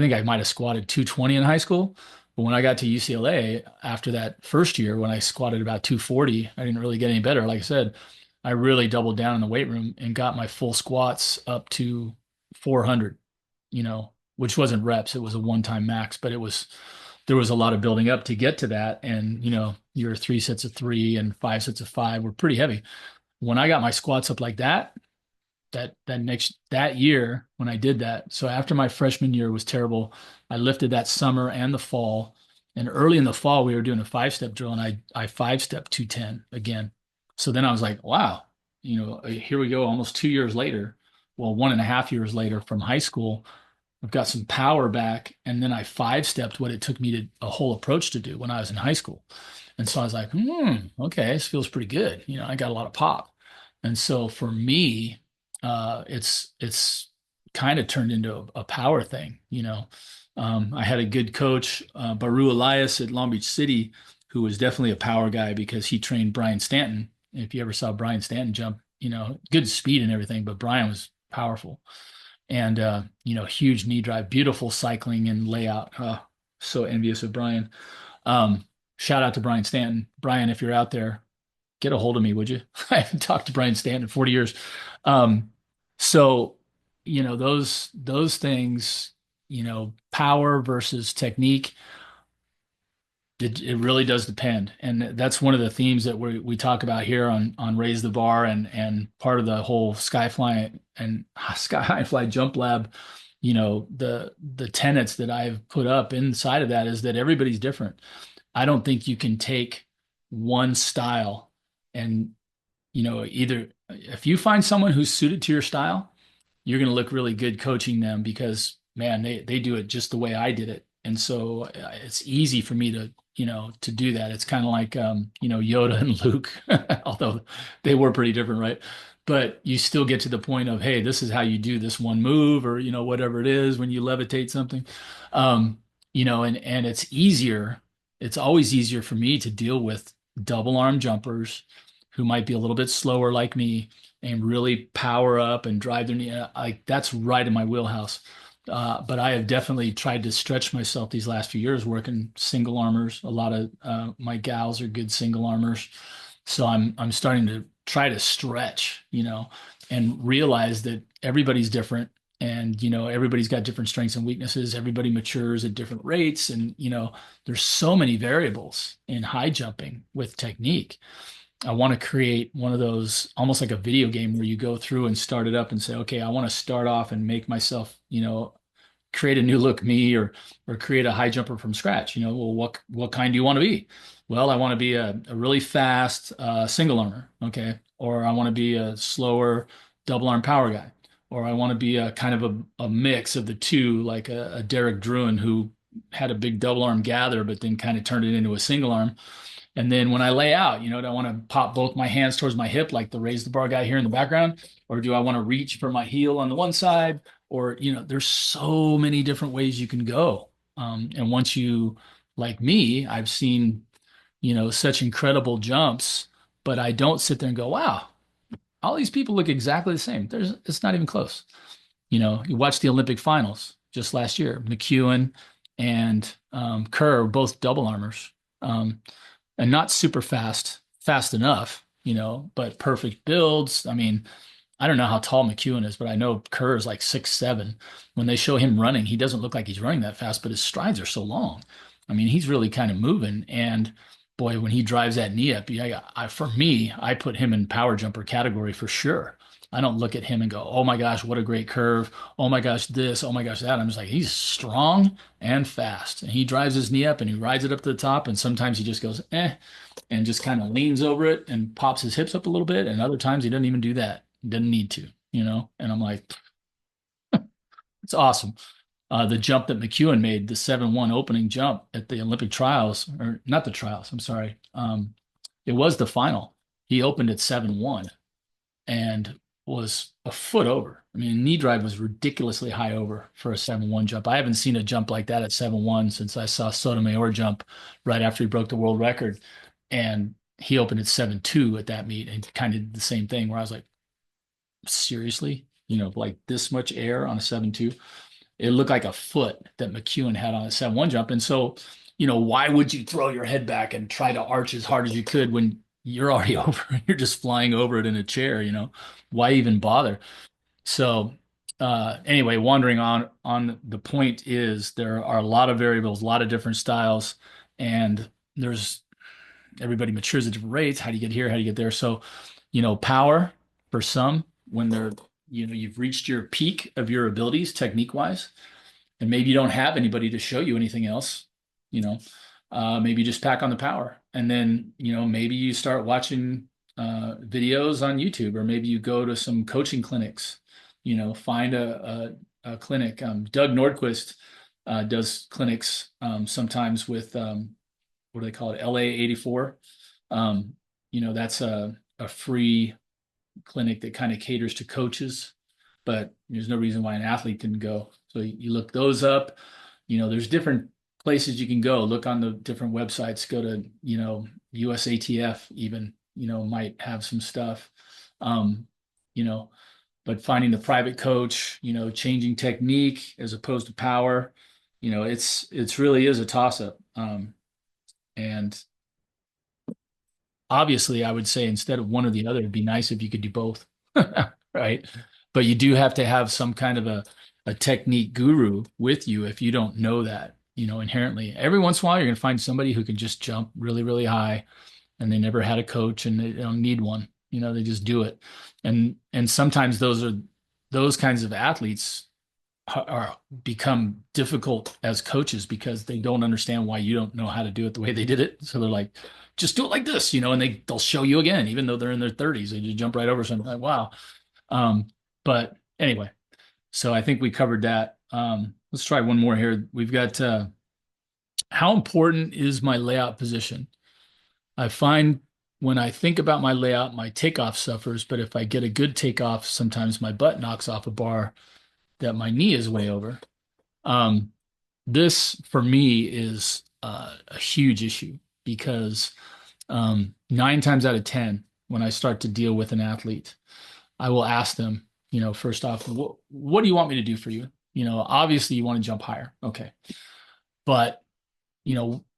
think I might have squatted 220 in high school, but when I got to UCLA after that first year, when I squatted about 240, I didn't really get any better. Like I said, I really doubled down in the weight room and got my full squats up to 400, which wasn't reps. It was a one-time max, but there was a lot of building up to get to that. And, your 3 sets of three and 5 sets of five were pretty heavy. When I got my squats up like that year when I did that. So after my freshman year was terrible, I lifted that summer and the fall. And early in the fall, we were doing a 5 step drill, and I 5 step 210 again. So then I was like, wow, here we go, almost 2 years later. Well, 1.5 years later from high school, I've got some power back, and then I 5 stepped what it took me to a whole approach to do when I was in high school. And so I was like, okay, this feels pretty good. I got a lot of pop. And so for me, it's kind of turned into a power thing. I had a good coach, Baru Elias at Long Beach City, who was definitely a power guy because he trained Brian Stanton. If you ever saw Brian Stanton jump, good speed and everything, but Brian was powerful. And huge knee drive, beautiful cycling and layout. So envious of Brian. Shout out to Brian Stanton. Brian, if you're out there, get a hold of me, would you? I haven't talked to Brian Stanton in 40 years. Um, so, those things, power versus technique, it really does depend. And that's one of the themes that we talk about here on Raise the Bar, and part of the whole Skyfly and Sky Fly Jump Lab. The tenets that I've put up inside of that is that everybody's different. I don't think you can take one style and, either if you find someone who's suited to your style, you're going to look really good coaching them because, man, they do it just the way I did it. And so it's easy for me to do that. It's kind of like, Yoda and Luke, although they were pretty different, right? But you still get to the point of, hey, this is how you do this one move, or, whatever it is when you levitate something. And it's easier. It's always easier for me to deal with double arm jumpers who might be a little bit slower like me and really power up and drive their knee. Like that's right in my wheelhouse. But I have definitely tried to stretch myself these last few years working single armors. A lot of my gals are good single armors. So I'm starting to try to stretch, and realize that everybody's different, and everybody's got different strengths and weaknesses. Everybody matures at different rates, and there's so many variables in high jumping with technique. I want to create one of those almost like a video game where you go through and start it up and say, okay, I want to start off and make myself, create a new look me, or create a high jumper from scratch. Well, what kind do you want to be? Well, I want to be a really fast single armor, okay, or I want to be a slower double arm power guy, or I want to be a kind of a mix of the two, like a Derek Druin who had a big double arm gather, but then kind of turned it into a single arm. And then when I lay out, do I want to pop both my hands towards my hip, like the raise the bar guy here in the background? Or do I want to reach for my heel on the one side? Or, there's so many different ways you can go. And once like me, I've seen, such incredible jumps, but I don't sit there and go, wow, all these people look exactly the same. It's not even close. You watch the Olympic finals just last year, McEwen and Kerr, both double armors. And not super fast enough, but perfect builds. I mean, I don't know how tall McEwen is, but I know Kerr is like 6'7". When they show him running, he doesn't look like he's running that fast, but his strides are so long. I mean, he's really kind of moving. And boy, when he drives that knee up, for me, I put him in power jumper category for sure. I don't look at him and go, oh my gosh, what a great curve. Oh my gosh, this. Oh my gosh, that. I'm just like, he's strong and fast. And he drives his knee up and he rides it up to the top. And sometimes he just goes, and just kind of leans over it and pops his hips up a little bit. And other times he doesn't even do that. He doesn't need to. And I'm like, it's awesome. The jump that McEwen made, the 7-1 opening jump at the Olympic trials, or not the trials, I'm sorry. It was the final. He opened at 7-1. And was a foot over. I mean, knee drive was ridiculously high over for a 7-1 jump. I haven't seen a jump like that at 7-1 since I saw Sotomayor jump right after he broke the world record. And he opened at 7-2 at that meet and kind of did the same thing where I was like, seriously? Like this much air on a 7-2? It looked like a foot that McEwen had on a 7-1 jump. And so, why would you throw your head back and try to arch as hard as you could when you're already over? You're just flying over it in a chair. Why even bother? So, anyway, wandering on the point is there are a lot of variables, a lot of different styles, and there's everybody matures at different rates. How do you get here? How do you get there? So, power for some when you've reached your peak of your abilities technique wise, and maybe you don't have anybody to show you anything else, you know, maybe you just pack on the power. And then, maybe you start watching videos on YouTube, or maybe you go to some coaching clinics, find a clinic. Doug Nordquist does clinics sometimes with, what do they call it? LA 84. That's a free clinic that kind of caters to coaches, but there's no reason why an athlete couldn't go. So you look those up. There's different places you can go. Look on the different websites. Go to, USATF even, might have some stuff. Um, you know, but finding the private coach, changing technique as opposed to power, it's really is a toss up. And obviously I would say instead of one or the other, it'd be nice if you could do both. Right. But you do have to have some kind of a technique guru with you if you don't know that, inherently. Every once in a while, you're going to find somebody who can just jump really, really high and they never had a coach and they don't need one. They just do it. And sometimes those kinds of athletes are become difficult as coaches because they don't understand why you don't know how to do it the way they did it. So they're like, just do it like this, and they'll show you again, even though they're in their 30s. They just jump right over something like, wow. But anyway, so I think we covered that. Let's try one more here. We've got how important is my layout position? I find when I think about my layout, my takeoff suffers, but if I get a good takeoff, sometimes my butt knocks off a bar that my knee is way over. Um, this for me is a huge issue because 9 times out of 10, when I start to deal with an athlete, I will ask them, first off, what do you want me to do for you? Obviously you want to jump higher. Okay. But,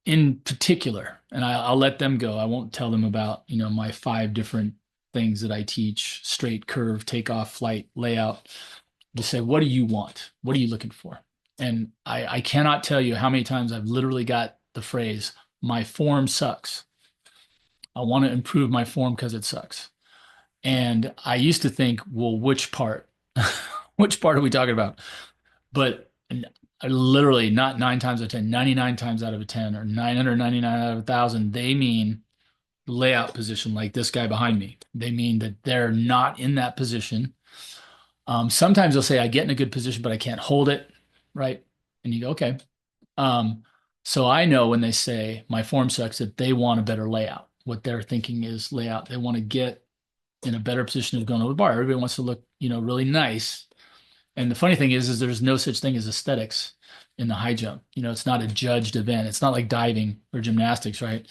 in particular, and I'll let them go. I won't tell them about, my 5 different things that I teach: straight, curve, takeoff, flight, layout. Just say, what do you want? What are you looking for? And I cannot tell you how many times I've literally got the phrase, my form sucks. I want to improve my form because it sucks. And I used to think, well, which part? Which part are we talking about? But literally not 9 times out of 10, 99 times out of 10, or 999 out of 1,000, they mean layout position, like this guy behind me. They mean that they're not in that position. Sometimes they'll say, I get in a good position, but I can't hold it. Right. And you go, okay. Um, so I know when they say my form sucks that they want a better layout. What they're thinking is layout. They want to get in a better position of going over the bar. Everybody wants to look, really nice. And the funny thing is there's no such thing as aesthetics in the high jump. It's not a judged event. It's not like diving or gymnastics, right?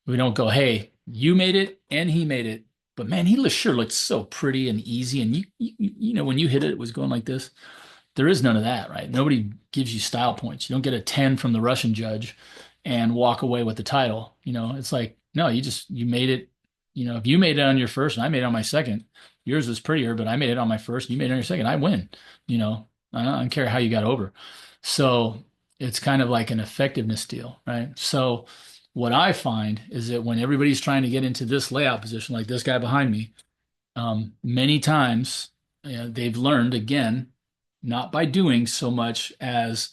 We don't go, hey, you made it and he made it, but man, he sure looked so pretty and easy. And when you hit it, it was going like this. There is none of that, right? Nobody gives you style points. You don't get a 10 from the Russian judge and walk away with the title. It's like, no, you made it. If you made it on your first and I made it on my second, yours was prettier, but I made it on my first, you made it on your second, I win. I don't care how you got over. So it's kind of like an effectiveness deal, right? So what I find is that when everybody's trying to get into this layout position, like this guy behind me, many times they've learned, again, not by doing so much as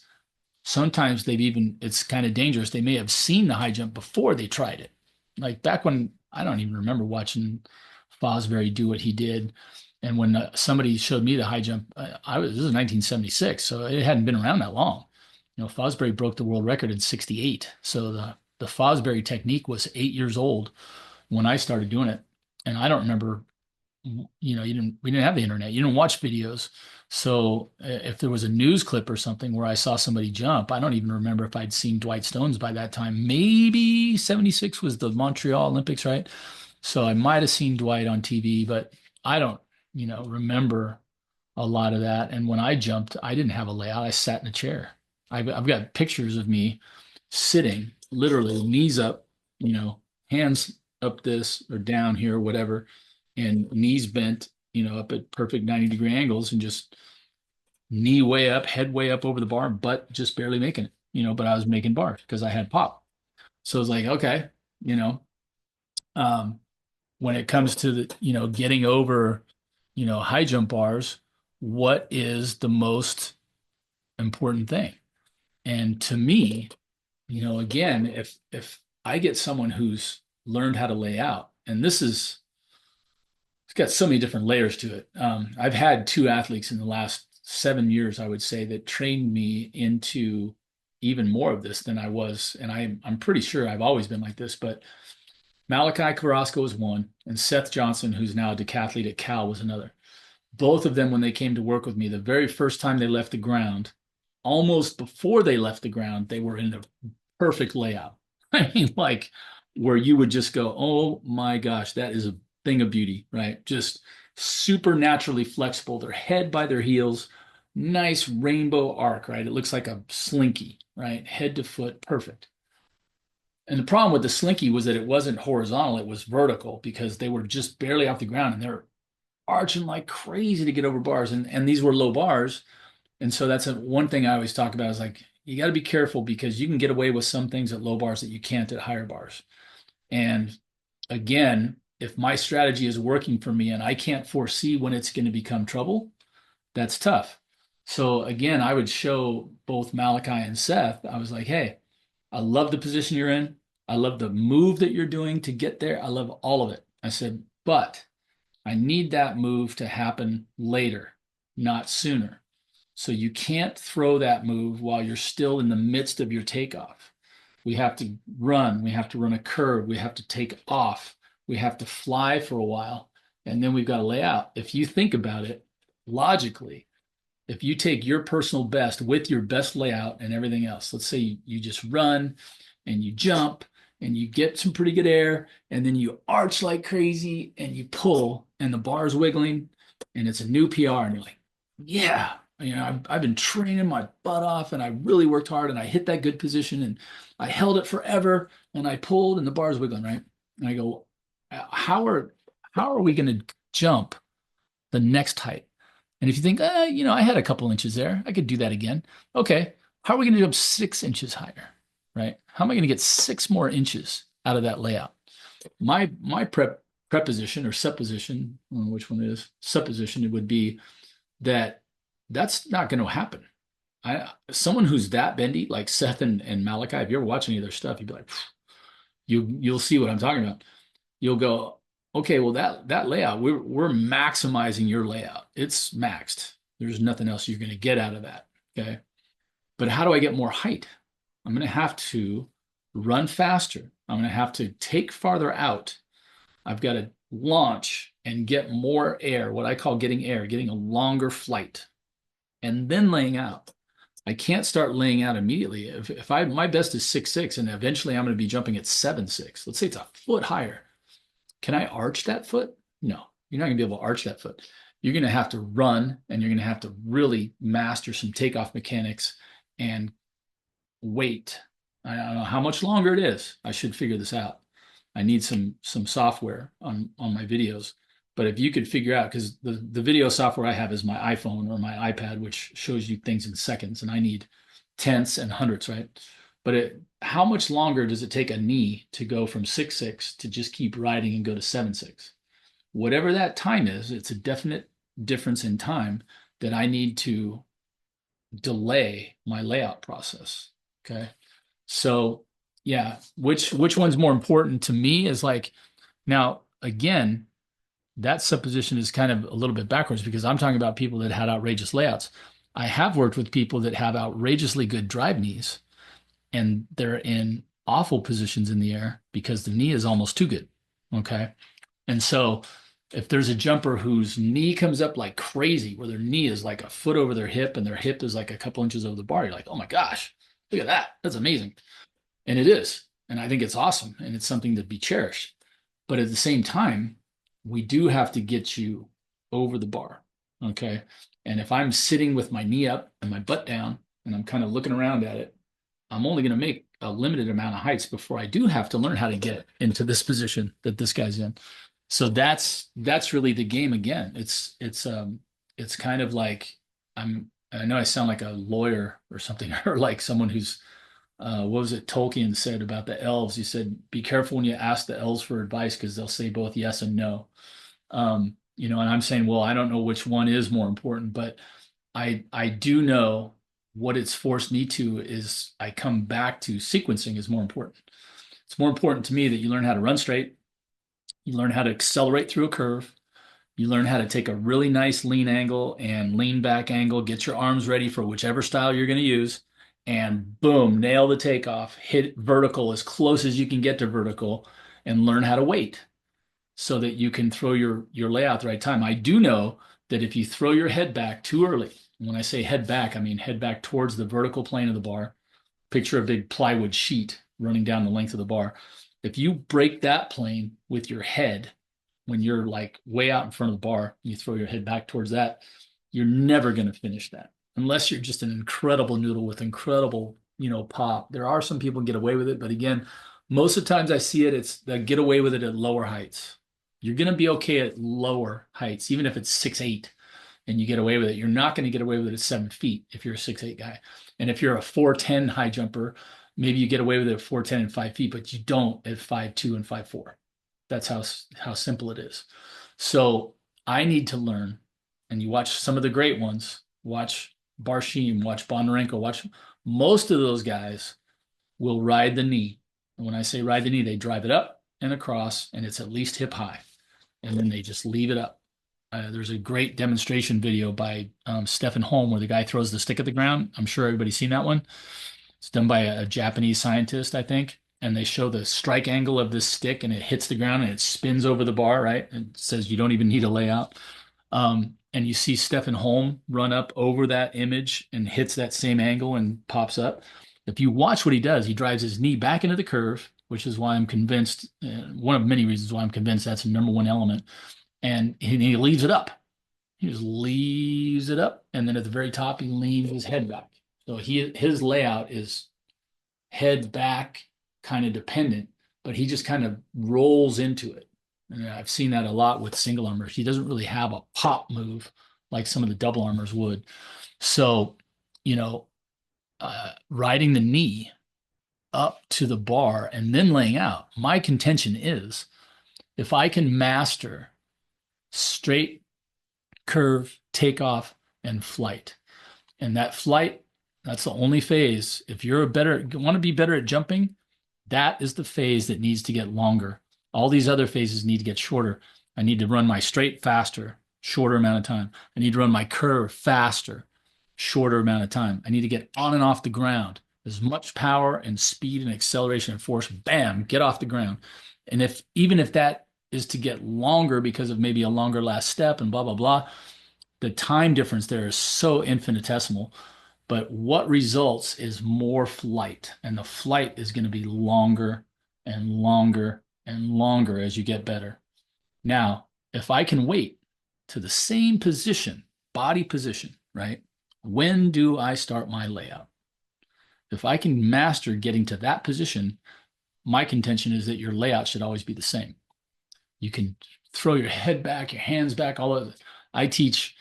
sometimes it's kind of dangerous. They may have seen the high jump before they tried it. Like back when, I don't even remember watching Fosbury do what he did. And when somebody showed me the high jump, this was 1976, so it hadn't been around that long. Fosbury broke the world record in 68. So the Fosbury technique was 8 years old when I started doing it. And I don't remember we didn't have the internet. You didn't watch videos. So if there was a news clip or something where I saw somebody jump, I don't even remember if I'd seen Dwight Stones by that time. Maybe 76 was the Montreal Olympics, right? So I might have seen Dwight on TV, but I don't, remember a lot of that. And when I jumped, I didn't have a layout. I sat in a chair. I've got pictures of me sitting, literally knees up, hands up this or down here, whatever, and knees bent, up at perfect 90-degree angles and just knee way up, head way up over the bar, butt just barely making it, but I was making bars because I had pop. So it's like, okay, you know, um, when it comes to the, getting over, high jump bars, what is the most important thing? And to me, again, if I get someone who's learned how to lay out, and it's got so many different layers to it. I've had two athletes in the last 7 years, I would say, that trained me into even more of this than I was, and I'm pretty sure I've always been like this, but Malachi Carrasco was one, and Seth Johnson, who's now a decathlete at Cal, was another. Both of them, when they came to work with me, the very first time they left the ground, almost before they left the ground, they were in a perfect layout. I mean, like where you would just go, oh my gosh, that is a thing of beauty, right? Just supernaturally flexible, their head by their heels, nice rainbow arc, right? It looks like a slinky, right? Head to foot, perfect. And the problem with the slinky was that it wasn't horizontal, it was vertical because they were just barely off the ground and they're arching like crazy to get over bars. And these were low bars. And so that's one thing I always talk about is like, you got to be careful because you can get away with some things at low bars that you can't at higher bars. And again, if my strategy is working for me and I can't foresee when it's going to become trouble, that's tough. So again, I would show both Malachi and Seth. I was like, hey, I love the position you're in. I love the move that you're doing to get there. I love all of it. I said, but I need that move to happen later, not sooner. So you can't throw that move while you're still in the midst of your takeoff. We have to run. We have to run a curve. We have to take off. We have to fly for a while. And then we've got to lay out. If you think about it logically, if you take your personal best with your best layout and everything else, let's say you just run and you jump and you get some pretty good air and then you arch like crazy and you pull and the bar is wiggling and it's a new PR and you're like, yeah, I've been training my butt off and I really worked hard and I hit that good position and I held it forever and I pulled and the bar's wiggling, right? And I go, how are we going to jump the next height? And if you think, I had a couple inches there, I could do that again. Okay, how are we going to jump 6 inches higher, right? How am I going to get 6 more inches out of that layout? My preposition or supposition, I don't know which one it is, supposition, it would be that that's not going to happen. Someone who's that bendy, like Seth and Malachi, if you ever watch any of their stuff, you'd be like, you'll see what I'm talking about. You'll go, okay, well that layout, we're maximizing your layout. It's maxed. There's nothing else you're going to get out of that. Okay. But how do I get more height? I'm going to have to run faster. I'm going to have to take farther out. I've got to launch and get more air, what I call getting air, getting a longer flight, and then laying out. I can't start laying out immediately. If my best is 6'6", and eventually I'm going to be jumping at 7'6", let's say it's a foot higher. Can I arch that foot? No, you're not going to be able to arch that foot. You're going to have to run and you're going to have to really master some takeoff mechanics and wait. I don't know how much longer it is. I should figure this out. I need some software on my videos. But if you could figure out, because the video software I have is my iPhone or my iPad, which shows you things in seconds, and I need tenths and hundredths, right? But how much longer does it take a knee to go from 6'6" to just keep riding and go to 7'6"? Whatever that time is, it's a definite difference in time that I need to delay my layout process. Okay. So yeah, which one's more important to me is like, now again, that supposition is kind of a little bit backwards because I'm talking about people that had outrageous layouts. I have worked with people that have outrageously good drive knees and they're in awful positions in the air because the knee is almost too good. Okay. And so If there's a jumper whose knee comes up like crazy, where their knee is like a foot over their hip and their hip is like a couple inches over the bar, you're like, oh my gosh, look at that. That's amazing. And it is. And I think it's awesome. And it's something to be cherished. But at the same time, we do have to get you over the bar. Okay. And if I'm sitting with my knee up and my butt down and I'm kind of looking around at it, I'm only going to make a limited amount of heights before I do have to learn how to get into this position that this guy's in. So that's really the game again. It's kind of like I know I sound like a lawyer or something, or like someone who's what was it Tolkien said about the elves? He said, be careful when you ask the elves for advice because they'll say both yes and no. And I'm saying, well, I don't know which one is more important, but I do know what it's forced me to is I come back to sequencing is more important. It's more important to me that you learn how to run straight, you learn how to accelerate through a curve, you learn how to take a really nice lean angle and lean back angle, get your arms ready for whichever style you're going to use, and boom, nail the takeoff, hit vertical as close as you can get to vertical, and learn how to wait so that you can throw your layout the right time. I do know that if you throw your head back too early, when I say head back, I mean head back towards the vertical plane of the bar. Picture a big plywood sheet running down the length of the bar. If you break that plane with your head when you're like way out in front of the bar, you throw your head back towards that, you're never going to finish that unless you're just an incredible noodle with incredible, pop. There are some people get away with it, but again, most of the times I see it, it's they get away with it at lower heights. You're going to be okay at lower heights, even if it's 6'8" and you get away with it. You're not going to get away with it at 7 feet if you're a 6'8" guy. And if you're a 4'10" high jumper, maybe you get away with it at 4'10" and 5 feet, but you don't at 5'2" and 5'4". That's how simple it is. So I need to learn, and you watch some of the great ones, watch Barshim, watch Bondarenko, watch most of those guys will ride the knee. And when I say ride the knee, they drive it up and across, and it's at least hip high. And then they just leave it up. There's a great demonstration video by Stephen Holm where the guy throws the stick at the ground. I'm sure everybody's seen that one. It's done by a Japanese scientist, I think. And they show the strike angle of this stick and it hits the ground and it spins over the bar, right? And it says you don't even need a layout. And you see Stephen Holm run up over that image and hits that same angle and pops up. If you watch what he does, he drives his knee back into the curve, which is why I'm convinced, one of many reasons why I'm convinced that's the number one element. And he leaves it up. He just leaves it up. And then at the very top, he leans his head back. So his layout is head back kind of dependent, but he just kind of rolls into it. And I've seen that a lot with single armors. He doesn't really have a pop move like some of the double armors would. So, riding the knee up to the bar and then laying out, my contention is if I can master straight, curve, takeoff, and flight, and that flight, that's the only phase. If you're want to be better at jumping, that is the phase that needs to get longer. All these other phases need to get shorter. I need to run my straight faster, shorter amount of time. I need to run my curve faster, shorter amount of time. I need to get on and off the ground. As much power and speed and acceleration and force, bam, get off the ground. And even if that is to get longer because of maybe a longer last step and blah, blah, blah, the time difference there is so infinitesimal. But what results is more flight, and the flight is going to be longer and longer and longer as you get better. Now, if I can wait to the same position, body position, right? When do I start my layout? If I can master getting to that position, my contention is that your layout should always be the same. You can throw your head back, your hands back, all of it. I teach,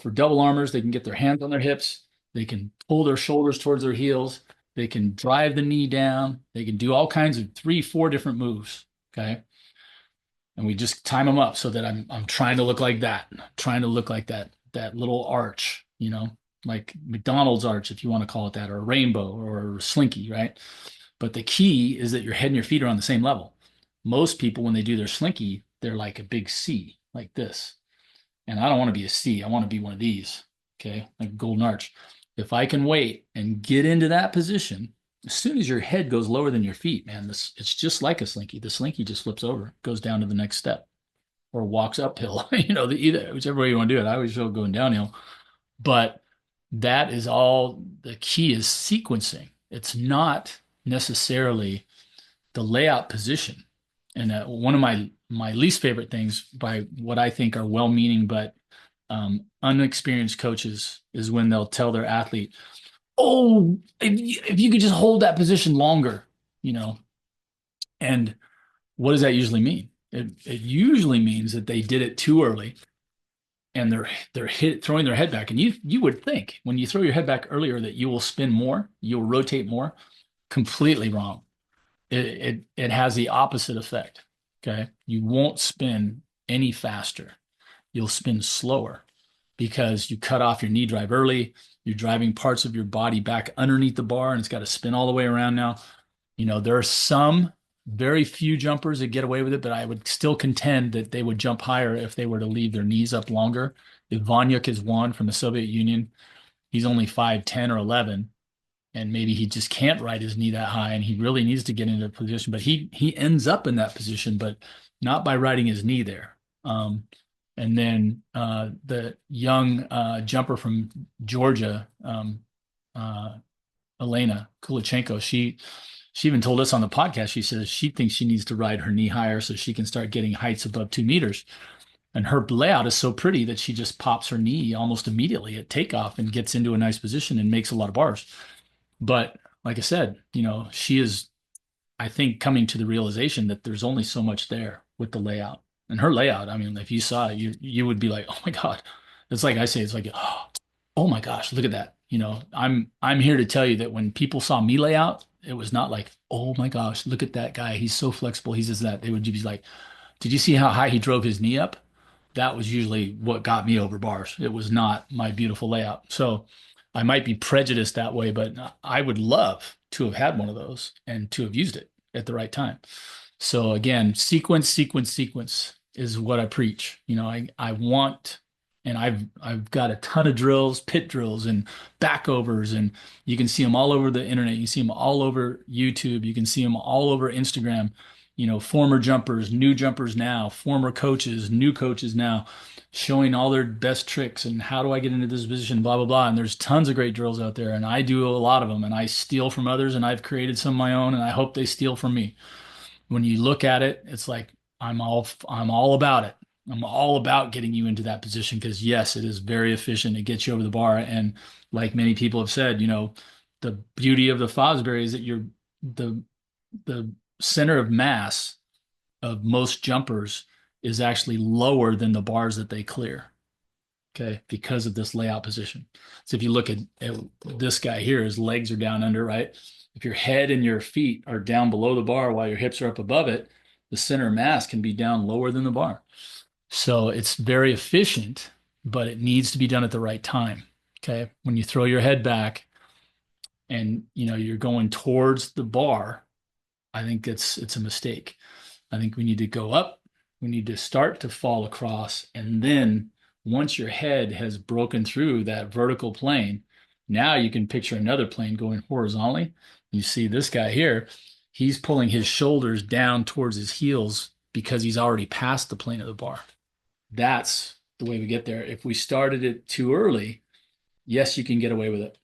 for double armors, they can get their hands on their hips. They can pull their shoulders towards their heels. They can drive the knee down. They can do all kinds of 3-4 different moves. Okay. And we just time them up so that I'm trying to look like that, trying to look like that little arch, like McDonald's arch, if you want to call it that, or a rainbow or a slinky, right? But the key is that your head and your feet are on the same level. Most people, when they do their slinky, they're like a big C, like this. And I don't want to be a C. I want to be one of these, okay, like a golden arch. If I can wait and get into that position, as soon as your head goes lower than your feet, man, it's just like a slinky. The slinky just flips over, goes down to the next step. or walks uphill. Either whichever way you want to do it. I always feel going downhill, but that is all. The key is sequencing. It's not necessarily the layout position. And one of my least favorite things by what I think are well-meaning but unexperienced coaches is when they'll tell their athlete, "Oh, if you could just hold that position longer," you know. And what does that usually mean? It usually means that they did it too early and throwing their head back. And you would think when you throw your head back earlier that you will spin more, you'll rotate more. Completely wrong. It has the opposite effect. Okay. You won't spin any faster. You'll spin slower because you cut off your knee drive early. You're driving parts of your body back underneath the bar and it's got to spin all the way around now. There are some very few jumpers that get away with it, but I would still contend that they would jump higher if they were to leave their knees up longer. If Vanyuk is one from the Soviet Union, he's only 5'10" or 11, and maybe he just can't ride his knee that high, and he really needs to get into a position. But he ends up in that position, but not by riding his knee there. And then the young jumper from Georgia, Elena Kulichenko, she even told us on the podcast, she says she thinks she needs to ride her knee higher so she can start getting heights above 2 meters. And her layout is so pretty that she just pops her knee almost immediately at takeoff and gets into a nice position and makes a lot of bars. But like I said, she is, I think, coming to the realization that there's only so much there with the layout. And her layout, I mean, if you saw it, you would be like, oh my God. It's like I say, it's like, oh my gosh, look at that. I'm here to tell you that when people saw me lay out, it was not like, oh my gosh, look at that guy. He's so flexible. He's just that. They would be like, did you see how high he drove his knee up? That was usually what got me over bars. It was not my beautiful layout. So I might be prejudiced that way, but I would love to have had one of those and to have used it at the right time. So again, sequence is what I preach. I want, and I've got a ton of drills, pit drills and backovers, and you can see them all over the internet. You can see them all over YouTube. You can see them all over Instagram. Former jumpers, new jumpers now, former coaches, new coaches now, showing all their best tricks and how do I get into this position, blah, blah, blah. And there's tons of great drills out there, and I do a lot of them, and I steal from others, and I've created some of my own, and I hope they steal from me. When you look at it, it's like I'm all about it. I'm all about getting you into that position because yes, it is very efficient. It gets you over the bar. And like many people have said, the beauty of the Fosbury is that the center of mass of most jumpers is actually lower than the bars that they clear. Okay, because of this layout position. So if you look at this guy here, his legs are down under, right? If your head and your feet are down below the bar while your hips are up above it, the center of mass can be down lower than the bar. So it's very efficient, but it needs to be done at the right time. Okay. When you throw your head back and you're going towards the bar, I think it's a mistake. I think we need to go up. We need to start to fall across. And then once your head has broken through that vertical plane, now you can picture another plane going horizontally. You see this guy here, he's pulling his shoulders down towards his heels because he's already past the plane of the bar. That's the way we get there. If we started it too early, yes, you can get away with it.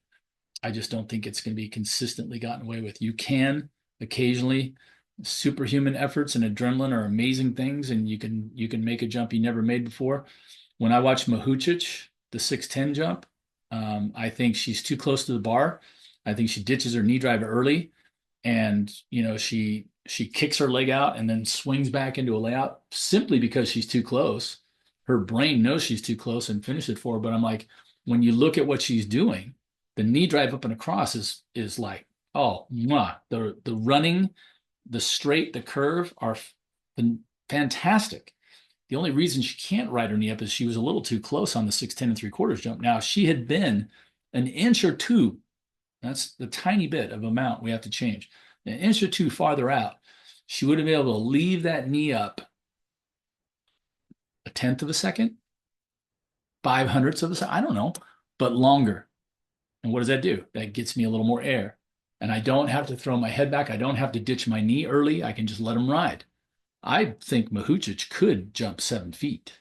I just don't think it's going to be consistently gotten away with. You can occasionally. Superhuman efforts and adrenaline are amazing things, and you can make a jump you never made before. When I watch Mahuchich, the 6'10" jump, I think she's too close to the bar. I think she ditches her knee drive early, and she kicks her leg out and then swings back into a layout simply because she's too close. Her brain knows she's too close and finished it for her. But I'm like, when you look at what she's doing, the knee drive up and across is like, oh, mwah. The running, the straight, the curve are fantastic. The only reason she can't ride her knee up is she was a little too close on the 6'10" 3/4 jump. Now, if she had been an inch or two, that's the tiny bit of amount we have to change, an inch or two farther out, she would have been able to leave that knee up a tenth of a second, 5/100ths of a second, I don't know, but longer. And what does that do? That gets me a little more air. And I don't have to throw my head back. I don't have to ditch my knee early. I can just let them ride. I think Mahuchich could jump 7 feet.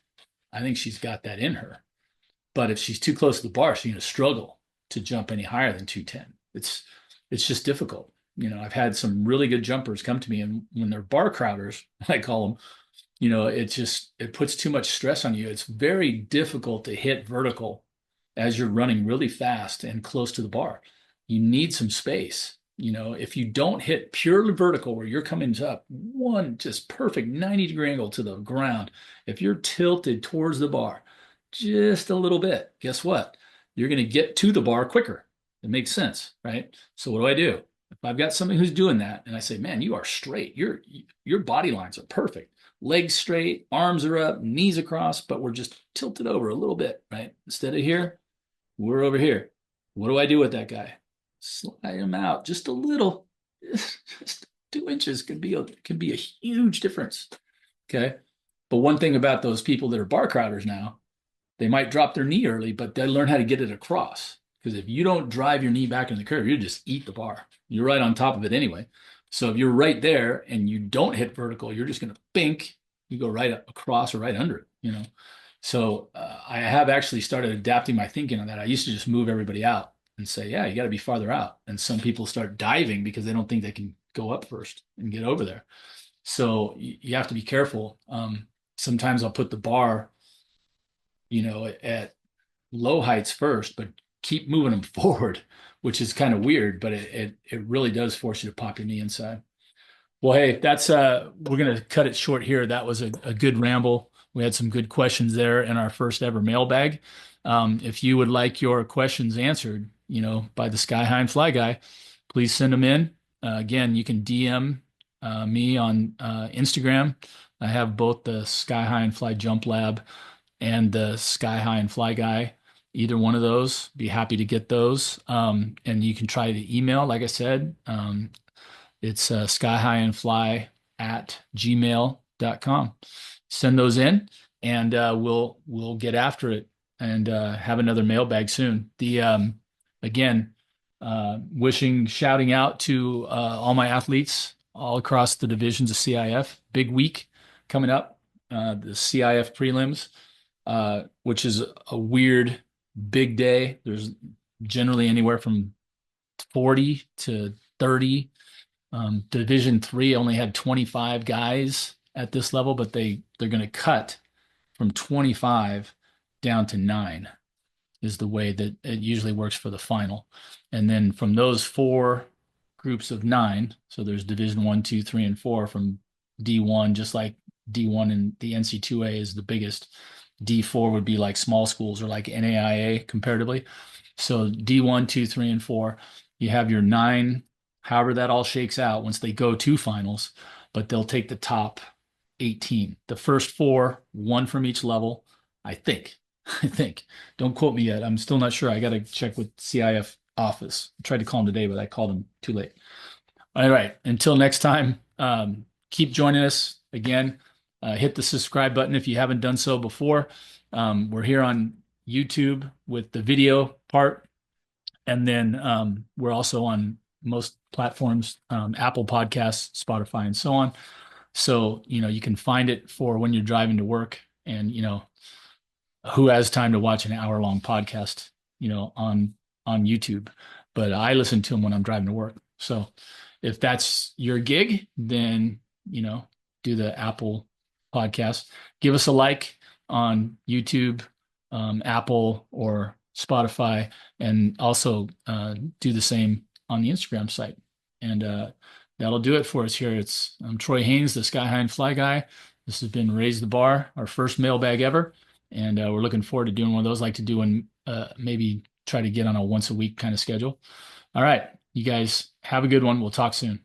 I think she's got that in her. But if she's too close to the bar, she's going to struggle to jump any higher than 210. It's just difficult. I've had some really good jumpers come to me, and when they're bar crowders, I call them, it puts too much stress on you. It's very difficult to hit vertical as you're running really fast and close to the bar. You need some space. If you don't hit purely vertical where you're coming up one just perfect 90-degree angle to the ground, if you're tilted towards the bar just a little bit, guess what? You're going to get to the bar quicker. It makes sense, right? So what do? If I've got somebody who's doing that and I say, man, you are straight, your body lines are perfect, legs straight, arms are up, knees across, but we're just tilted over a little bit, right? Instead of here, we're over here. What do I do with that guy? Slide him out just a little. Just 2 inches can be a huge difference. Okay. But one thing about those people that are bar crowders now, they might drop their knee early, but they learn how to get it across. Because if you don't drive your knee back in the curve, you just eat the bar. You're right on top of it anyway. So if you're right there and you don't hit vertical, you're just going to bink. You go right across or right under it. So I have actually started adapting my thinking on that. I used to just move everybody out and say, yeah, you got to be farther out. And some people start diving because they don't think they can go up first and get over there. So you have to be careful. Sometimes I'll put the bar, at low heights first, but keep moving them forward, which is kind of weird, but it really does force you to pop your knee inside. Well, hey, that's we're gonna cut it short here. That was a good ramble. We had some good questions there in our first ever mailbag. If you would like your questions answered, by the Sky High and Fly guy, please send them in. Again, you can DM me on Instagram. I have both the Sky High and Fly Jump Lab and the Sky High and Fly guy. Either one of those, be happy to get those. And you can try the email, like I said. It's skyhighandfly@gmail.com. Send those in, and we'll get after it and have another mailbag soon. The again, shouting out to all my athletes all across the divisions of CIF. Big week coming up, the CIF prelims, which is a weird big day. There's generally anywhere from 40 to 30. Division 3 only had 25 guys at this level, but they're going to cut from 25 down to 9 is the way that it usually works for the final. And then from those 4 groups of 9, so there's Division 1, 2, 3, and 4 from D1, just like D1 and the NC2A is the biggest. D4 would be like small schools or like NAIA comparatively. So D1, 2, 3, and 4, you have your 9, however that all shakes out once they go to finals, but they'll take the top 18. The first 4, 1 from each level, I think. I think. Don't quote me yet. I'm still not sure. I got to check with CIF office. I tried to call him today, but I called him too late. All right. Until next time, keep joining us again. Hit the subscribe button if you haven't done so before. We're here on YouTube with the video part. And then we're also on most platforms, Apple Podcasts, Spotify, and so on. So, you can find it for when you're driving to work. And, who has time to watch an hour-long podcast, on YouTube? But I listen to them when I'm driving to work. So if that's your gig, then, do the Apple podcast. Give us a like on YouTube, Apple, or Spotify, and also do the same on the Instagram site. And that'll do it for us here. I'm Troy Haines, the Sky High and Fly guy. This has been Raise the Bar, our first mailbag ever. And we're looking forward to doing one of those. Like to do one, maybe try to get on a once a week kind of schedule. All right. You guys have a good one. We'll talk soon.